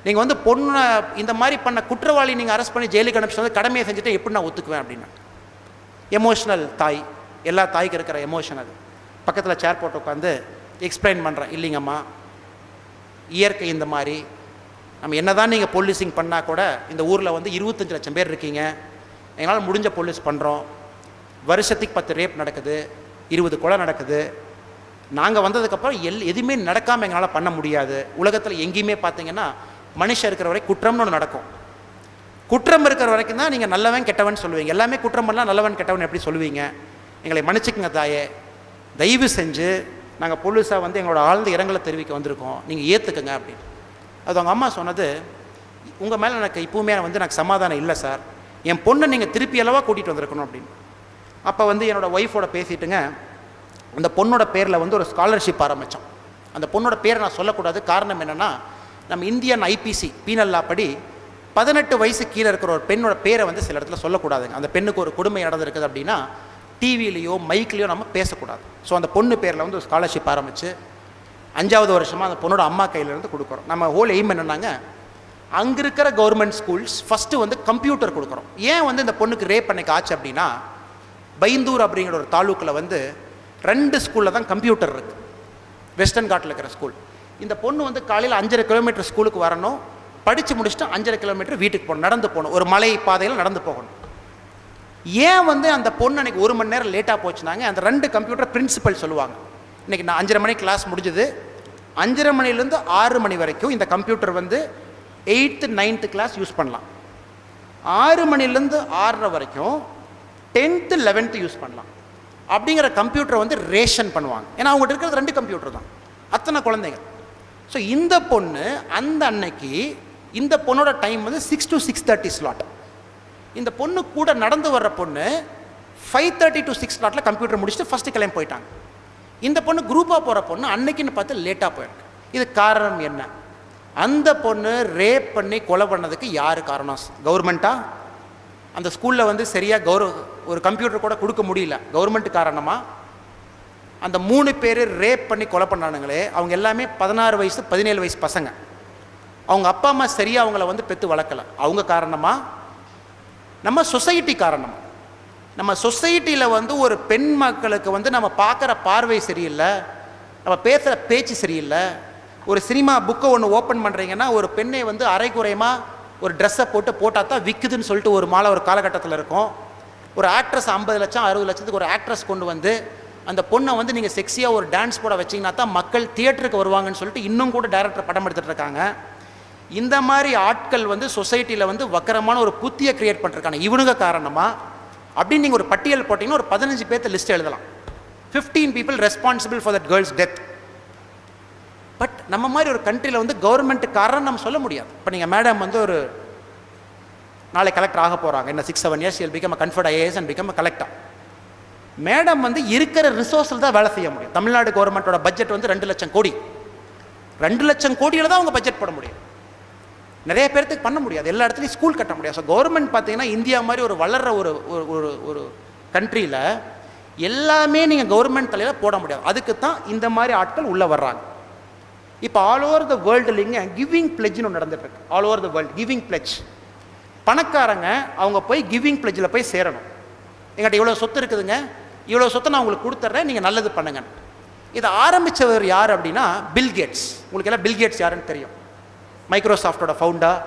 நீங்கள் வந்து பொண்ணை இந்த மாதிரி பண்ண குற்றவாளி நீங்கள் அரெஸ்ட் பண்ணி ஜெயிலுக்கு அனுப்பிச்சு வந்து கடமையை செஞ்சுட்டு எப்படி நான் ஒத்துக்குவேன் அப்படின்னா. எமோஷ்னல் தாய், எல்லா தாய்க்கு இருக்கிற எமோஷன் அது. பக்கத்தில் சேர் போட்டு உட்காந்து எக்ஸ்பிளைன் பண்ணுறேன், இல்லைங்கம்மா இயற்கை இந்த மாதிரி, நம்ம என்ன தான் நீங்கள் போலீஸிங் பண்ணால் கூட இந்த ஊரில் வந்து 25 லட்சம் பேர் இருக்கீங்க, எங்களால் முடிஞ்ச போலீஸ் பண்ணுறோம், வருஷத்துக்கு 10 ரேப் நடக்குது, 20 கொலை நடக்குது, நாங்கள் வந்ததுக்கப்புறம் எதுவுமே நடக்காமல் எங்களால் பண்ண முடியாது. உலகத்தில் எங்கேயுமே பார்த்தீங்கன்னா மனுஷன் இருக்கிற வரை குற்றம்னு ஒன்று நடக்கும். குற்றம் இருக்கிற வரைக்கும் தான் நீங்கள் நல்லவன் கெட்டவன் சொல்லுவீங்க, எல்லாமே குற்றம் பண்ணலாம் நல்லவன் கெட்டவன் எப்படி சொல்லுவீங்க, எங்களை மன்னிச்சுக்குங்க தாயே, தயவு செஞ்சு நாங்கள் போலீஸாக வந்து எங்களோட ஆழ்ந்த இரங்கலை தெரிவிக்க வந்திருக்கோம், நீங்கள் ஏற்றுக்குங்க அப்படின்னு. அது அவங்க அம்மா சொன்னது, உங்கள் மேலே எனக்கு இப்போவுமே வந்து எனக்கு சமாதானம் இல்லை சார், என் பொண்ணை நீங்கள் திருப்பி அளவாக கூட்டிகிட்டு வந்திருக்கணும் அப்படின்னு. அப்போ வந்து என்னோடய ஒய்ஃபோட பேசிட்டுங்க, அந்த பொண்ணோட பேரில் வந்து ஒரு ஸ்காலர்ஷிப் ஆரம்பித்தோம். அந்த பொண்ணோட பேரை நான் சொல்லக்கூடாது, காரணம் என்னென்னா நம்ம இந்தியன் ஐபிசி பீனல் லா படி 18 வயசு கீழே இருக்கிற ஒரு பெண்ணோட பேரை வந்து சில இடத்துல சொல்லக்கூடாதுங்க. அந்த பெண்ணுக்கு ஒரு கொடுமை நடந்திருக்குது அப்படின்னா டிவிலேயோ மைக்லேயோ நம்ம பேசக்கூடாது. ஸோ அந்த பொண்ணு பேரில் வந்து ஒரு ஸ்காலர்ஷிப் ஆரம்பித்து 5வது வருஷமாக அந்த பொண்ணோட அம்மா கையிலேருந்து கொடுக்குறோம். நம்ம ஹோல் எய்ம் என்னன்னாங்க, அங்கே இருக்கிற கவர்மெண்ட் ஸ்கூல்ஸ் ஃபஸ்ட்டு வந்து கம்ப்யூட்டர் கொடுக்குறோம். ஏன் வந்து இந்த பொண்ணுக்கு ரேப் பண்ணிக்க ஆச்சு அப்படின்னா, பைந்தூர் அப்படிங்கிற ஒரு தாலுக்கில் வந்து 2 ஸ்கூலில் தான் கம்ப்யூட்டர் இருக்குது, வெஸ்டர்ன் காட்டில் இருக்கிற ஸ்கூல். இந்த பொண்ணு வந்து காலையில் 5.5 கிலோமீட்டர் ஸ்கூலுக்கு வரணும், படித்து முடிச்சுட்டு 5.5 கிலோமீட்டர் வீட்டுக்கு போகணும், நடந்து போகணும், ஒரு மலை பாதையில் நடந்து போகணும். ஏன் வந்து அந்த பொண்ணு அன்றைக்கி 1 மணி நேரம் லேட்டாக போச்சுனாங்க, அந்த 2 கம்ப்யூட்டர் பிரின்சிபல் சொல்லுவாங்க, இன்றைக்கி நான் 5:30 மணிக்கு கிளாஸ் முடிஞ்சுது, 5:30 மணிலேருந்து 6 மணி வரைக்கும் இந்த கம்ப்யூட்டர் வந்து 8th 9th கிளாஸ் யூஸ் பண்ணலாம், 6 மணிலேருந்து 6:30 வரைக்கும் 10th 11th யூஸ் பண்ணலாம் அப்படிங்கிற கம்ப்யூட்டரை வந்து ரேஷன் பண்ணுவாங்க. ஏன்னா அவங்ககிட்ட இருக்கிறது 2 கம்ப்யூட்டர் தான், அத்தனை குழந்தைங்க. ஸோ இந்த பொண்ணு அந்த அன்னைக்கு இந்த பொண்ணோட டைம் வந்து 6 to 6:30 ஸ்லாட். இந்த பொண்ணு கூட நடந்து வர்ற பொண்ணு 5:30 to 6 ஸ்லாட்டில் கம்ப்யூட்டர் முடிச்சுட்டு ஃபஸ்ட்டு கிளம்பி போயிட்டாங்க. இந்த பொண்ணு குரூப்பாக போகிற பொண்ணு அன்னைக்குன்னு பார்த்து லேட்டாக போயிருக்கு. இது காரணம் என்ன? அந்த பொண்ணு ரேப் பண்ணி கொலை பண்ணதுக்கு யார் காரணம்? கவர்மெண்ட்டா? அந்த ஸ்கூலில் வந்து சரியாக ஒரு கம்ப்யூட்டர் கூட கொடுக்க முடியல, கவர்மெண்ட் காரணமாக? அந்த 3 பேர் ரேப் பண்ணி கொலை பண்ணானுங்களே, அவங்க எல்லாமே 16 வயசு 17 வயசு பசங்க. அவங்க அப்பா அம்மா சரியாக அவங்கள வந்து பெற்று வளர்க்கலை, அவங்க காரணமாக? நம்ம சொசைட்டி காரணம். நம்ம சொசைட்டியில் வந்து ஒரு பெண் மக்களுக்கு வந்து நம்ம பார்க்குற பார்வை சரியில்லை, நம்ம பேசுகிற பேச்சு சரியில்லை. ஒரு சினிமா புக்கை ஒன்று ஓப்பன் பண்ணுறீங்கன்னா ஒரு பெண்ணை வந்து அரைக்குறையமாக ஒரு ட்ரெஸ்ஸை போட்டால் தான் விற்குதுன்னு சொல்லிட்டு ஒரு மாலை ஒரு காலகட்டத்தில் இருக்கும். ஒரு ஆக்ட்ரஸ் 50 லட்சம் 60 லட்சத்துக்கு ஒரு ஆக்ட்ரஸ் கொண்டு வந்து அந்த பொண்ணை வந்து நீங்கள் செக்ஸியாக ஒரு டான்ஸ் போட வச்சிங்கன்னா தான் மக்கள் தியேட்டருக்கு வருவாங்கன்னு சொல்லிட்டு இன்னும் கூட டைரக்டர் படம் எடுத்துகிட்டு இருக்காங்க. இந்த மாதிரி ஆட்கள் வந்து சொசைட்டியில் வந்து வக்கரமான ஒரு புத்தியை கிரியேட் பண்ணிருக்காங்க. இவனுங்க காரணமாக அப்படின்னு நீங்கள் ஒரு பட்டியல் போட்டிங்கன்னா ஒரு 15 பேர்த்த லிஸ்ட் எழுதலாம். 15 people responsible for that girls death. But நம்ம மாதிரி ஒரு கண்ட்ரியில் வந்து கவர்மெண்ட்டு காரணம் நம்ம சொல்ல முடியாது. இப்போ நீங்கள் மேடம் வந்து ஒரு நாளை கலெக்டர் ஆக போகிறாங்க, இன்னும் 6-7 years you'll become a conferred IAS and become a collector. Madam வந்து இருக்கிற ரிசோர்ஸில் தான் வேலை செய்ய முடியும். தமிழ்நாடு கவர்மெண்ட்டோட பட்ஜெட் வந்து 2 லட்சம் கோடி. 2 லட்சம் கோடியில் தான் அவங்க பட்ஜெட் போட முடியும். நிறைய பேர்த்துக்கு பண்ண முடியாது, எல்லா இடத்துலையும் ஸ்கூல் கட்ட முடியாது. ஸோ கவர்மெண்ட் பார்த்தீங்கன்னா இந்தியா மாதிரி ஒரு வளர்கிற ஒரு கண்ட்ரியில் எல்லாமே நீங்கள் கவர்மெண்ட் தலையில் போட முடியாது. அதுக்கு தான் இந்த மாதிரி ஆட்கள் உள்ளே வர்றாங்க. இப்போ ஆல் ஓவர் த வேர்ல்டுலிங்க கிவிங் பிளெஜ்னு ஒன்று நடந்துட்டுருக்கு. All over the world giving pledge. பணக்காரங்க அவங்க போய் கிவிங் பிளெஜில் போய் சேரணும். எங்கிட்ட இவ்வளோ சொத்து இருக்குதுங்க, இவ்வளோ சொத்தை நான் உங்களுக்கு கொடுத்துட்றேன், நீங்கள் நல்லது பண்ணுங்க. இதை ஆரம்பித்தவர் யார் அப்படின்னா பில் கேட்ஸ். உங்களுக்கு எல்லாம் பில் கேட்ஸ் யாருன்னு தெரியும். மைக்ரோசாஃப்டோட ஃபவுண்டர்.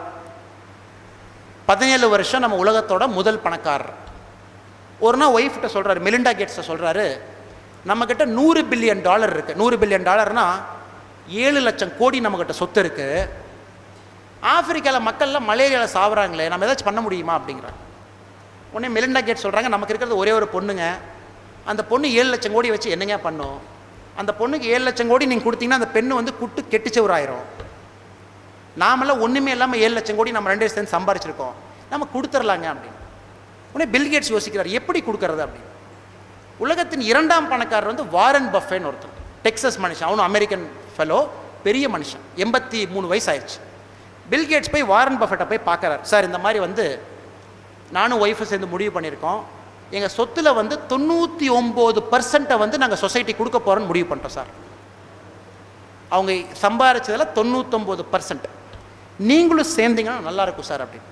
17 வருஷம் நம்ம உலகத்தோட முதல் பணக்காரர். ஒரு நாள் ஒய்ஃப்கிட்ட சொல்கிறாரு, மெலிண்டா கேட்ஸை சொல்கிறாரு, நம்மக்கிட்ட $100 பில்லியன் இருக்குது. $100 பில்லியன் 7 லட்சம் கோடி நம்மக்கிட்ட சொத்து இருக்குது. ஆப்பிரிக்காவில் மக்கள்லாம் மலேரியாவில் சாவுறாங்களே, நம்ம ஏதாச்சும் பண்ண முடியுமா அப்படிங்கிறாங்க. உடனே மெலிண்டா கேட்ஸ் சொல்கிறாங்க, நமக்கு இருக்கிறது ஒரே ஒரு பொண்ணுங்க, அந்த பொண்ணு 7 லட்சம் கோடி வச்சு என்னங்க பண்ணும்? அந்த பொண்ணுக்கு 7 லட்சம் கோடி நீங்கள் கொடுத்தீங்கன்னா அந்த பெண்ணு வந்து குட்டு கெட்டுச்சவராயிரும். நாமெல்லாம் ஒன்றுமே இல்லாமல் 7 லட்சம் கோடி நம்ம 2 சேர்ந்து சம்பாரிச்சிருக்கோம், நம்ம கொடுத்துர்லாங்க அப்படின்னு. உடனே பில் கேட்ஸ் யோசிக்கிறார், எப்படி கொடுக்கறது அப்படின்னு. உலகத்தின் 2ஆம் பணக்காரர் வந்து வாரன் பஃபேன்னு ஒருத்தர், டெக்ஸஸ் மனுஷன். அவனும் அமெரிக்கன் ஃபெலோ, பெரிய மனுஷன், 83 வயசு ஆயிடுச்சு. பில் கேட்ஸ் போய் வாரன் பஃபெட்டை போய் பார்க்குறாரு. சார், இந்த மாதிரி வந்து நானும் ஒய்ஃபை சேர்ந்து முடிவு பண்ணியிருக்கோம், எங்கள் சொத்தில் வந்து 99% வந்து நாங்கள் சொசைட்டி கொடுக்க போகிறோன்னு முடிவு பண்ணிட்டோம் சார். அவங்க சம்பாரிச்சதில் 99% நீங்களும் சேர்ந்தீங்கன்னா நல்லாயிருக்கும் சார் அப்படின்னு.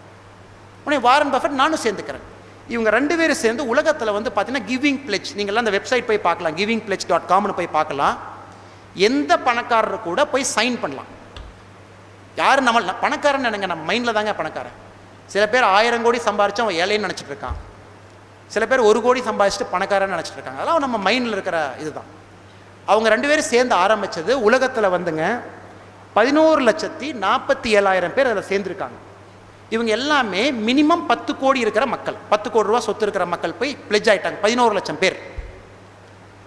உடனே வாரன் பஃபெட் நானும் சேர்ந்துக்கிறேன். இவங்க 2 பேரும் சேர்ந்து உலகத்தில் வந்து பார்த்தீங்கன்னா கிவிங் பிளெட்ஜ், நீங்கள்லாம் அந்த வெப்சைட் போய் பார்க்கலாம், givingpledge.comனு போய் பார்க்கலாம். எந்த பணக்காரர் கூட போய் சைன் பண்ணலாம். யார் நம்ம பணக்காரன்னு நினைங்க, நம்ம மைண்டில் தாங்க பணக்காரன். சில பேர் 1000 கோடி சம்பாரிச்சு அவன் ஏழைன்னு நினச்சிட்டு இருக்கான். சில பேர் 1 கோடி சம்பாதிச்சுட்டு பணக்காரன்னு நினச்சிட்டு இருக்காங்க. அதெல்லாம் நம்ம மைண்டில் இருக்கிற இதுதான். அவங்க 2 பேரும் சேர்ந்து ஆரம்பித்தது உலகத்தில் வந்துங்க 11,47,000 பேர் அதில் சேர்ந்துருக்காங்க. இவங்க எல்லாமே மினிமம் 10 கோடி இருக்கிற மக்கள், 10 கோடி ரூபா சொத்து இருக்கிற மக்கள் போய் பிளெட்ஜ் ஆகிட்டாங்க. 11 லட்சம் பேர்.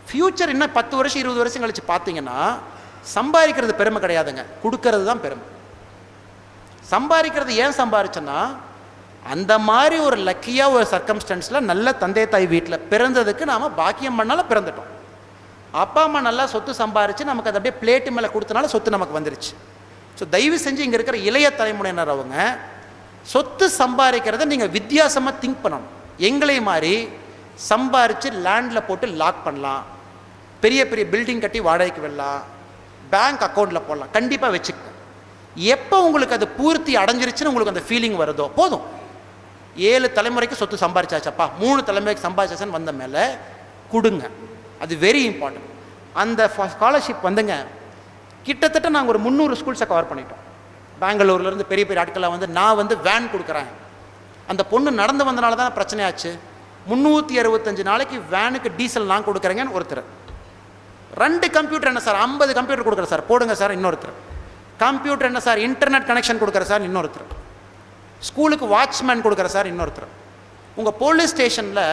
ஃப்யூச்சர் இன்னும் 10 வருஷம் 20 வருஷம் கழிச்சு பார்த்தீங்கன்னா சம்பாதிக்கிறது பெருமை கிடையாதுங்க, கொடுக்கறது தான் பெருமை. சம்பாதிக்கிறது ஏன் சம்பாதிச்சேன்னா, அந்த மாதிரி ஒரு லக்கியாக ஒரு சர்க்கம்ஸ்டன்ஸில் நல்ல தந்தை தாய் வீட்டில் பிறந்ததுக்கு நாம் பாக்கியம் பண்ணாலும் பிறந்துட்டோம். அப்பா அம்மா நல்லா சொத்து சம்பாரித்து நமக்கு அதை அப்படியே பிளேட்டு மேலே கொடுத்தனால சொத்து நமக்கு வந்துருச்சு. ஸோ தயவு செஞ்சு இங்கே இருக்கிற இளைய தலைமுறையினர் அவங்க சொத்து சம்பாதிக்கிறத நீங்கள் வித்தியாசமாக திங்க் பண்ணணும். எங்களை மாதிரி சம்பாரித்து லேண்டில் போட்டு லாக் பண்ணலாம், பெரிய பெரிய பில்டிங் கட்டி வாடகைக்கு விடலாம், பேங்க் அக்கௌண்ட்டில் போடலாம், கண்டிப்பாக வச்சுக்கோங்க. எப்போ உங்களுக்கு அது பூர்த்தி அடைஞ்சிருச்சுன்னு உங்களுக்கு அந்த ஃபீலிங் வருதோ போதும். 7 தலைமுறைக்கு சொத்து சம்பாரிச்சாச்சப்பா, 3 தலைமுறைக்கு சம்பாரிச்சாச்சுன்னு வந்த மேலே கொடுங்க. அது வெரி இம்பார்ட்டன்ட். அந்த ஸ்காலர்ஷிப் வந்துங்க கிட்டத்தட்ட நாங்கள் ஒரு 300 ஸ்கூல்ஸை கவர் பண்ணிட்டோம். பெங்களூர்லேருந்து பெரிய பெரிய ஆட்களாக வந்து நான் வந்து வேன் கொடுக்குறேன். அந்த பொண்ணு நடந்து வந்தனால தான் பிரச்சனையாச்சு. 365 நாளைக்கு வேனுக்கு டீசல் நான் கொடுக்குறேங்கன்னு ஒருத்தர். 2 கம்ப்யூட்டர் என்ன சார், 50 கம்ப்யூட்டர் கொடுக்குறேன் சார், போடுங்க சார் இன்னொருத்தர். கம்ப்யூட்டர் என்ன சார், இன்டர்நெட் கனெக்ஷன் கொடுக்குற சார் இன்னொருத்தர். ஸ்கூலுக்கு வாட்ச்மேன் கொடுக்குற சார் இன்னொருத்தர். உங்கள் போலீஸ் ஸ்டேஷனில்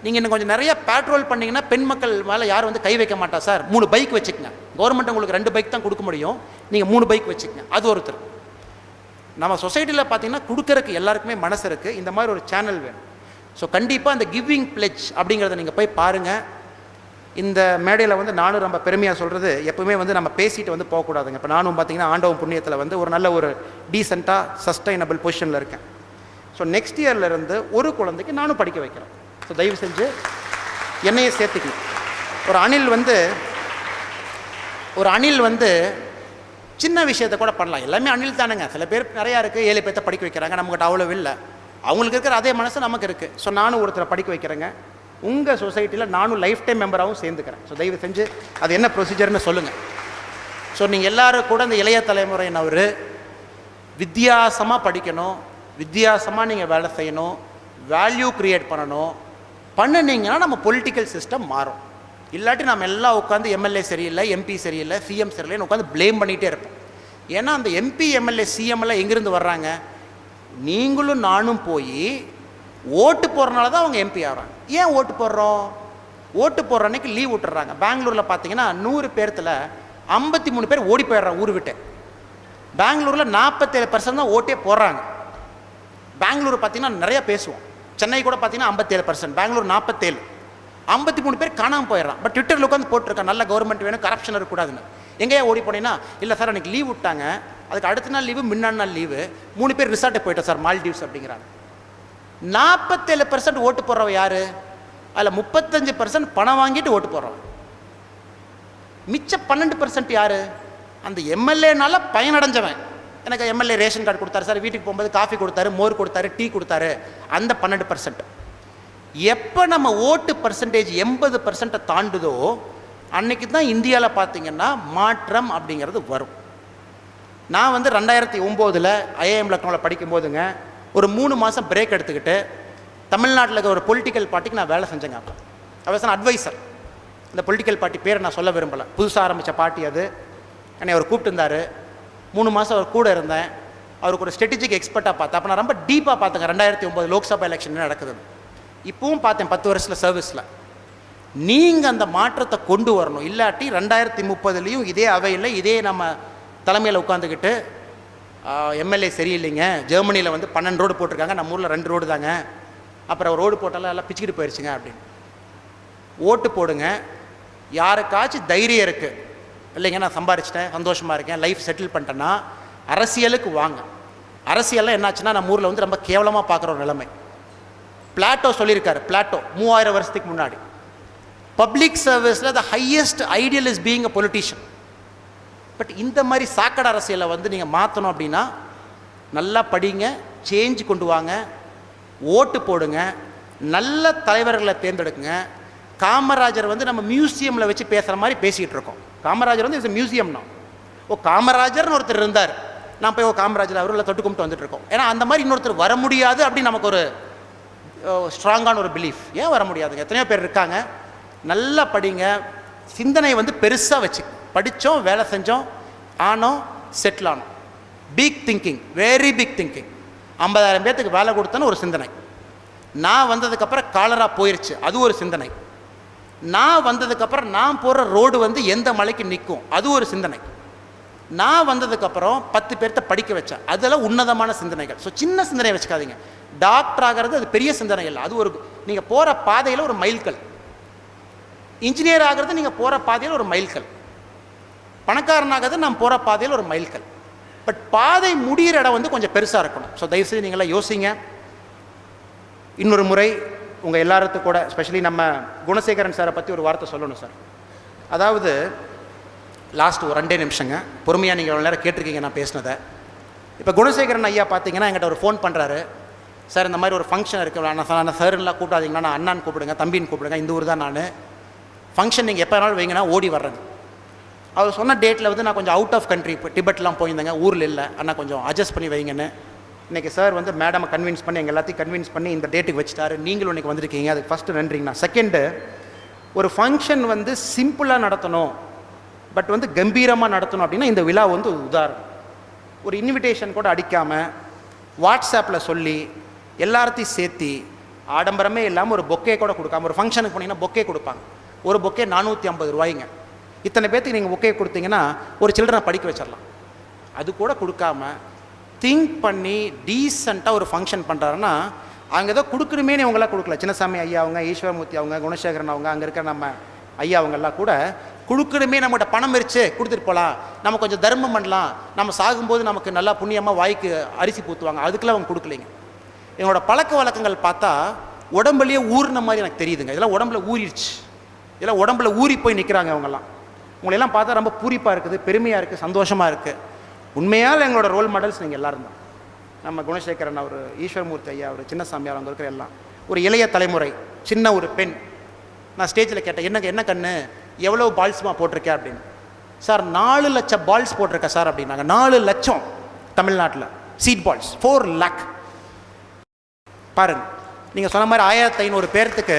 நீங்கள் இன்னும் கொஞ்சம் நிறைய பேட்ரோல் பண்ணிங்கன்னா பெண் மக்கள் மேலே யாரும் வந்து கை வைக்க மாட்டா சார், 3 பைக் வச்சுக்கங்க. கவர்மெண்ட் உங்களுக்கு 2 பைக் தான் கொடுக்க முடியும், நீங்கள் 3 பைக் வச்சுக்கங்க. அது ஒருத்தர். நம்ம சொசைட்டியில் பார்த்தீங்கன்னா கொடுக்கறதுக்கு எல்லாருக்குமே மனசு இருக்குது. இந்த மாதிரி ஒரு சேனல் வேணும். ஸோ கண்டிப்பாக அந்த கிவிங் பிளெட்ஜ் அப்படிங்கிறத நீங்கள் போய் பாருங்கள். இந்த மேடையில் வந்து நானும் ரொம்ப பெருமையாக சொல்கிறது, எப்பவுமே வந்து நம்ம பேசிட்டு வந்து போகக்கூடாதுங்க. இப்போ நானும் பார்த்தீங்கன்னா ஆண்டவன் புண்ணியத்தில் வந்து ஒரு நல்ல ஒரு டீசெண்டாக சஸ்டைனபிள் பொசிஷனில் இருக்கேன். ஸோ நெக்ஸ்ட் இயர்லேருந்து ஒரு குழந்தைக்கு நானும் படிக்க வைக்கிறேன். ஸோ தயவு செஞ்சு என்னையே சேர்த்துக்கணும். ஒரு அணில் வந்து சின்ன விஷயத்தை கூட பண்ணலாம். எல்லாமே அணில் தானுங்க. சில பேர் நிறையா இருக்குது, 7 பேர்த்த படிக்க வைக்கிறாங்க, நம்மகிட்ட அவ்வளோ இல்லை. அவங்களுக்கு இருக்கிற அதே மனசு நமக்கு இருக்குது. ஸோ நானும் ஒருத்தரை படிக்க வைக்கிறேங்க. உங்கள் சொசைட்டியில் நானும் லைஃப் டைம் மெம்பராகவும் சேர்ந்துக்கிறேன். ஸோ தயவு செஞ்சு அது என்ன ப்ரொசீஜர்னு சொல்லுங்கள். ஸோ நீங்கள் எல்லோரும் கூட இந்த இளைய தலைமுறையினர் வித்தியாசமாக படிக்கணும், வித்தியாசமாக நீங்கள் வேலை செய்யணும், வேல்யூ க்ரியேட் பண்ணணும். பண்ணினீங்கன்னா நம்ம பொலிட்டிக்கல் சிஸ்டம் மாறும். இல்லாட்டி நம்ம எல்லாம் உட்காந்து எம்எல்ஏ சரியில்லை, எம்பி சரியில்லை, சிஎம் சரியில்லைன்னு உட்காந்து ப்ளேம் பண்ணிகிட்டே இருப்போம். ஏன்னா அந்த எம்பி எம்எல்ஏ சிஎம்எல்லாம் எங்கேருந்து வர்றாங்க? நீங்களும் நானும் போய் ஓட்டு போடுறனால தான் அவங்க எம்பி ஆகிறாங்க. ஏன் ஓட்டு போடுறோம்? ஓட்டு போடுற அன்னைக்கு லீவ் விட்டுறாங்க. பெங்களூரில் பார்த்தீங்கன்னா 100 பேர்த்தில் 53 பேர் ஓடி போயிடுறாங்க ஊர் விட்டு. பெங்களூரில் 47% தான் ஓட்டே போடுறாங்க. பெங்களூர் பார்த்தீங்கன்னா நிறையா பேசுவோம். சென்னை கூட பார்த்தீங்கன்னா 57%, பெங்களூர் 47, 53 பேர் காணாமல் போயிடறான். பட் ட்விட்டரில் உட்காந்து போட்டிருக்கான், நல்ல கவர்மெண்ட் வேணும், கரப்ஷன் இருக்கக்கூடாதுன்னு. எங்கேயா ஓடி போனீங்கன்னா, இல்லை சார் அன்றைக்கி லீவ் விட்டாங்க, அதுக்கு அடுத்த நாள் லீவு, முன்னாடி நாள் லீவு, 3 பேர் ரிசார்ட்டை போயிட்டோம் சார், மால்டீவ்ஸ் அப்படிங்கிறாங்க. 47% ஓட்டு போடுறவ யார்? அதில் 35% பணம் வாங்கிட்டு ஓட்டு போடுறவன். மிச்ச 12% யார்? அந்த எம்எல்ஏனால பயனடைஞ்சவன். எனக்கு எம்எல்ஏ ரேஷன் கார்டு கொடுத்தாரு சார், வீட்டுக்கு போகும்போது காஃபி கொடுத்தாரு, மோர் கொடுத்தாரு, டீ கொடுத்தாரு, அந்த 12%. எப்போ நம்ம ஓட்டு பர்சன்டேஜ் 80% தாண்டுதோ அன்றைக்கி தான் இந்தியாவில் பார்த்திங்கன்னா மாற்றம் அப்படிங்கிறது வரும். நான் வந்து 2009 ஐஏஎம் லக்னோவில் படிக்கும்போதுங்க ஒரு 3 மாதம் பிரேக் எடுத்துக்கிட்டு தமிழ்நாட்டில் இருக்கிற ஒரு பொலிட்டிக்கல் பார்ட்டிக்கு நான் வேலை செஞ்சேங்க. அப்போ அவர் அட்வைசர். இந்த பொலிட்டிக்கல் பார்ட்டி பேரை நான் சொல்ல விரும்பலை, புதுசாக ஆரம்பித்த பார்ட்டி அது. என்னை அவர் கூப்பிட்டுருந்தார். 3 மாதம் அவர் கூட இருந்தேன். அவருக்கு ஒரு ஸ்ட்ராட்டஜிக் எக்ஸ்பர்ட்டாக பார்த்தேன். அப்போ நான் ரொம்ப டீப்பாக பார்த்தேங்க 2009 லோக்சபா எலெக்ஷன் என்ன நடக்குதுன்னு. இப்பவும் பார்த்தேன் 10 வருஷத்தில் சர்வீஸில். நீங்கள் அந்த மாற்றத்தை கொண்டு வரணும். இல்லாட்டி 2030 இதே அவையில் இதே நம்ம தலைமையில் உட்காந்துக்கிட்டு எம்எல்ஏ சரியில்லைங்க, ஜெர்மனியில் வந்து 12 ரோடு போட்டிருக்காங்க, நம்ம ஊரில் 2 ரோடு தாங்க, அப்புறம் ரோடு போட்டாலும் எல்லாம் பிச்சுக்கிட்டு போயிடுச்சுங்க அப்படின்னு. ஓட்டு போடுங்க. யாருக்காச்சும் தைரியம் இருக்குது, இல்லைங்க நான் சம்பாரிச்சிட்டேன், சந்தோஷமாக இருக்கேன், லைஃப் செட்டில் பண்ணிட்டேன்னா அரசியலுக்கு வாங்க. அரசியல்லாம் என்னாச்சுன்னா நம்ம ஊரில் வந்து ரொம்ப கேவலமாக பார்க்குற ஒரு நிலைமை. பிளாட்டோ சொல்லியிருக்காரு. பிளாட்டோ 3000 வருஷத்துக்கு முன்னாடி பப்ளிக் சர்வீஸில் the highest ideal is being a politician. But இந்த மாதிரி சாக்கடை அரசியலை வந்து நீங்கள் மாற்றணும் அப்படின்னா நல்லா படிங்க, சேஞ்ச் கொண்டு வாங்க, ஓட்டு போடுங்க, நல்ல தலைவர்களை தேர்ந்தெடுக்குங்க. காமராஜர் வந்து நம்ம மியூசியமில் வச்சு பேசுகிற மாதிரி பேசிக்கிட்டு இருக்கோம். காமராஜர் வந்து இட்ஸ் மியூசியம்னா, காமராஜர்னு ஒருத்தர் இருந்தார், நான் போய் காமராஜர் அவரில் தொட்டு கும்பிட்டு வந்துட்டு இருக்கோம். ஏன்னா அந்த மாதிரி இன்னொருத்தர் வர முடியாது அப்படின்னு நமக்கு ஒரு ஸ்ட்ராங்கான ஒரு பிலீஃப். ஏன் வர முடியாதுங்க? எத்தனையோ பேர் இருக்காங்க. நல்லா படிங்க, சிந்தனை வந்து பெருசாக வச்சு படித்தோம், வேலை செஞ்சோம், ஆனோம், செட்டில் ஆனோம். Big thinking, very big thinking. 50,000 பேர்த்துக்கு வேலை கொடுத்தேன்னு ஒரு சிந்தனை. நான் வந்ததுக்கப்புறம் காலரா போயிடுச்சு, அது ஒரு சிந்தனை. நான் வந்ததுக்கப்புறம் நான் போகிற ரோடு வந்து எந்த மலைக்கு நிற்கும், அது ஒரு சிந்தனை. நான் வந்ததுக்கப்புறம் 10 பேர்த்த படிக்க வச்சேன், அதெல்லாம் உன்னதமான சிந்தனைகள். ஸோ சின்ன சிந்தனை வச்சுக்காதீங்க. டாக்டர் ஆகிறது அது பெரிய சிந்தனை இல்லை, அது ஒரு நீங்கள் போகிற பாதையில் ஒரு மைல்கல். இன்ஜினியர் ஆகிறது நீங்கள் போகிற பாதையில் ஒரு மைல்கல். பணக்காரனாகிறது நான் போகிற பாதையில் ஒரு மைல்கல். பட் பாதை முடிகிற இடம் வந்து கொஞ்சம் பெருசாக இருக்கணும். ஸோ தயவுசெய்து நீங்களாம் யோசிங்க. இன்னொரு முறை உங்கள் எல்லாத்துக்கும் கூட ஸ்பெஷலி நம்ம குணசேகரன் சாரை பற்றி ஒரு வார்த்தை சொல்லணும் சார். அதாவது லாஸ்ட் ஒரு 2 நிமிஷங்க, பொறுமையாக நீங்கள் எவ்வளோ நேரம் கேட்டிருக்கீங்க நான் பேசினதை. இப்போ குணசேகரன் ஐயா பார்த்தீங்கன்னா என்கிட்ட ஒரு ஃபோன் பண்ணுறாரு. சார் இந்த மாதிரி ஒரு ஃபங்க்ஷன் இருக்குது, நான் சார்லாம் கூப்பிடாதீங்கன்னா நான் அண்ணான்னு கூப்பிடுங்க, தம்பின்னு கூப்பிடுங்க, இந்த ஊர் தான் நான், ஃபங்க்ஷன் நீங்கள் எப்போ வேணாலும் வைங்கன்னா ஓடி வர்றேங்க. அவர் சொன்ன டேட்டில் வந்து நான் கொஞ்சம் அவுட் ஆஃப் கண்ட்ரி, இப்போ டிபெட்லாம் போயிருந்தேங்க, ஊரில் இல்லை, ஆனால் கொஞ்சம் அட்ஜஸ்ட் பண்ணி வைங்கன்னு. இன்றைக்கி சார் வந்து மேடமை கன்வின்ஸ் பண்ணி எங்கள் எல்லாத்தையும் கன்வின்ஸ் பண்ணி இந்த டேட்டுக்கு வச்சுட்டாரு. நீங்களும் இன்றைக்கி வந்திருக்கீங்க, அதுக்கு ஃபஸ்ட்டு நன்றிங்கண்ணா. செகண்டு, ஒரு ஃபங்க்ஷன் வந்து சிம்பிளாக நடத்தணும், பட் வந்து கம்பீரமாக நடத்தணும் அப்படின்னா இந்த விழா வந்து உதாரணம். ஒரு இன்விடேஷன் கூட அடிக்காமல் வாட்ஸ்அப்பில் சொல்லி எல்லாத்தையும் சேர்த்தி ஆடம்பரமே இல்லாமல் ஒரு பொக்கே கூட கொடுக்காம, ஒரு ஃபங்க்ஷனுக்கு போனீங்கன்னா பொக்கே கொடுப்பாங்க, ஒரு பொக்கே 450 ரூபாய்ங்க. இத்தனை பேர்த்துக்கு நீங்கள் பொக்கே கொடுத்தீங்கன்னா ஒரு சில்ட்ரனை படிக்க வச்சிடலாம். அது கூட கொடுக்காம திங்க் பண்ணி டீசெண்டாக ஒரு ஃபங்க்ஷன் பண்ணுறாருன்னா அங்கே ஏதோ கொடுக்கணுமே இவங்களாம் கொடுக்கல. சின்னசாமி ஐயா அவங்க, ஈஸ்வரமூர்த்தி அவங்க, குணசேகரன் அவங்க, அங்கே இருக்கிற நம்ம ஐயா அவங்கெல்லாம் கூட கொடுக்கணுமே, நம்மகிட்ட பணம் இருச்சு கொடுத்துட்டு போகலாம், நம்ம கொஞ்சம் தர்மம் பண்ணலாம், நம்ம சாகும்போது நமக்கு நல்லா புண்ணியமாக வாய்க்கு அரிசி பூத்துவாங்க, அதுக்கெல்லாம் அவங்க கொடுக்கலைங்க. எங்களோட பழக்க வழக்கங்கள் பார்த்தா உடம்புலேயே ஊறின மாதிரி எனக்கு தெரியுதுங்க. இதெல்லாம் உடம்புல ஊறிடுச்சு, இதெல்லாம் உடம்புல ஊறி போய் நிற்கிறாங்க அவங்கெல்லாம். உங்களெல்லாம் பார்த்தா ரொம்ப பூரிப்பாக இருக்குது, பெருமையாக இருக்குது, சந்தோஷமாக இருக்குது. உண்மையால் எங்களோட ரோல் மாடல்ஸ் நீங்கள் எல்லோரும் தான். நம்ம குணசேகரன் அவர், ஈஸ்வரமூர்த்தி ஐயா அவர், சின்னசாமி அவங்க இருக்கிற எல்லாம் ஒரு இளைய தலைமுறை. சின்ன ஒரு பெண், நான் ஸ்டேஜில் கேட்டேன், என்ன கண்ணு எவ்வளோ பால்ஸ்மா போட்டிருக்கேன் அப்படின்னு. சார் 4 லட்சம் பால்ஸ் போட்டிருக்கேன் சார் அப்படின்னாங்க. 4 லட்சம் தமிழ்நாட்டில் சீட் பால்ஸ், 4 lakh. பாருங்கள், நீங்கள் சொன்ன மாதிரி 1500 பேர்த்துக்கு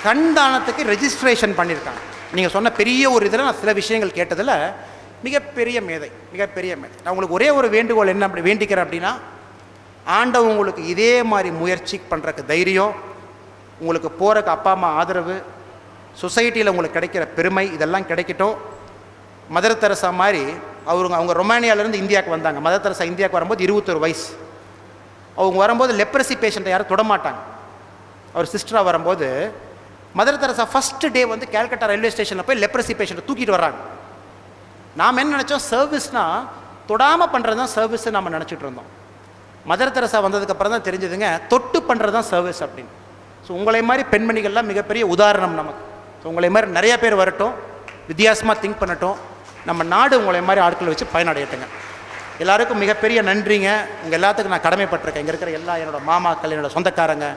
கண் தானத்துக்கு ரெஜிஸ்ட்ரேஷன் பண்ணியிருக்காங்க. நீங்கள் சொன்ன பெரிய ஒரு இதில் நான் சில விஷயங்கள் கேட்டதில் மிகப்பெரிய மேதை. நான் உங்களுக்கு ஒரே ஒரு வேண்டுகோள் என்ன அப்படி வேண்டிக்கிறேன் அப்படின்னா, ஆண்டவன் உங்களுக்கு இதே மாதிரி முயற்சி பண்ணுறக்கு தைரியம், உங்களுக்கு போகிறக்கு அப்பா அம்மா ஆதரவு, சொசைட்டியில் உங்களுக்கு கிடைக்கிற பெருமை இதெல்லாம் கிடைக்கட்டும். மதர் தெரசா மாதிரி அவங்க ரொமானியாவிலேருந்து இந்தியாவுக்கு வந்தாங்க. மதர் தெரசா இந்தியாவுக்கு வரும்போது 21 வயசு. அவங்க வரும்போது லெப்ரசி பேஷண்ட்டை யாரும் தொடமாட்டாங்க. அவர் சிஸ்டராக வரும்போது மதர் தெரசா ஃபஸ்ட்டு டே வந்து கேல்கட்டா ரயில்வே ஸ்டேஷனில் போய் லெப்ரசி பேஷண்ட்டை தூக்கிட்டு வர்றாங்க. நாம் என்ன நினச்சோம், சர்வீஸ்னால் தொடாமல் பண்ணுறது தான் சர்வீஸை நம்ம நினச்சிட்டு இருந்தோம். மதர் தெரசா வந்ததுக்கப்புறம் தான் தெரிஞ்சதுங்க தொட்டு பண்ணுறது தான் சர்வீஸ் அப்படின்னு. ஸோ உங்களை மாதிரி பெண்மணிகள்லாம் மிகப்பெரிய உதாரணம் நமக்கு. ஸோ உங்களை மாதிரி நிறைய பேர் வரட்டும், வித்தியாசமாக திங்க் பண்ணட்டும், நம்ம நாடு உங்களை மாதிரி ஆட்களை வச்சு பயனடையட்டுங்க. எல்லாருக்கும் மிகப்பெரிய நன்றிங்க. உங்கள் எல்லாத்துக்கும் நான் கடமைப்பட்டிருக்கேன். இங்கே இருக்கிற எல்லா என்னோட மாமாக்கள், என்னோட சொந்தக்காரங்க,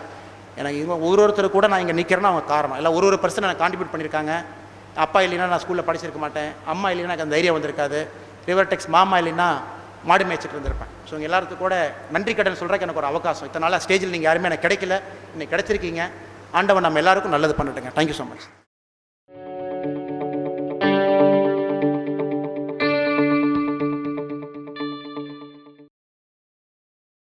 எனக்கு ஒருத்தர் கூட நான் இங்கே நிற்கிறேன்னா அவங்க காரணம் எல்லாம் ஒரு பர்சன் எனக்கு கான்ட்ரிபியூட் பண்ணியிருக்காங்க. அப்பா இல்லைன்னா நான் ஸ்கூலில் படிச்சிருக்க மாட்டேன், அம்மா இல்லைன்னா எனக்கு அந்த தைரியம் வந்திருக்காது, ரிவர்டெக்ஸ் மாமா இல்லைன்னா மாடு மேய்ச்சிட்டு இருந்திருப்பேன். ஸோ இங்கே எல்லாத்துக்கும் கூட நன்றி கடன் சொல்கிறக்கு எனக்கு ஒரு அவகாசம். இத்தனை நாளாக ஸ்டேஜில் நீங்கள் யாருமே எனக்கு கிடைக்கல, இன்னைக்கு கிடைச்சிருக்கீங்க. ஆண்டவன் நம்ம எல்லாருக்கும் நல்லது பண்ணட்டுங்க. Thank you so much.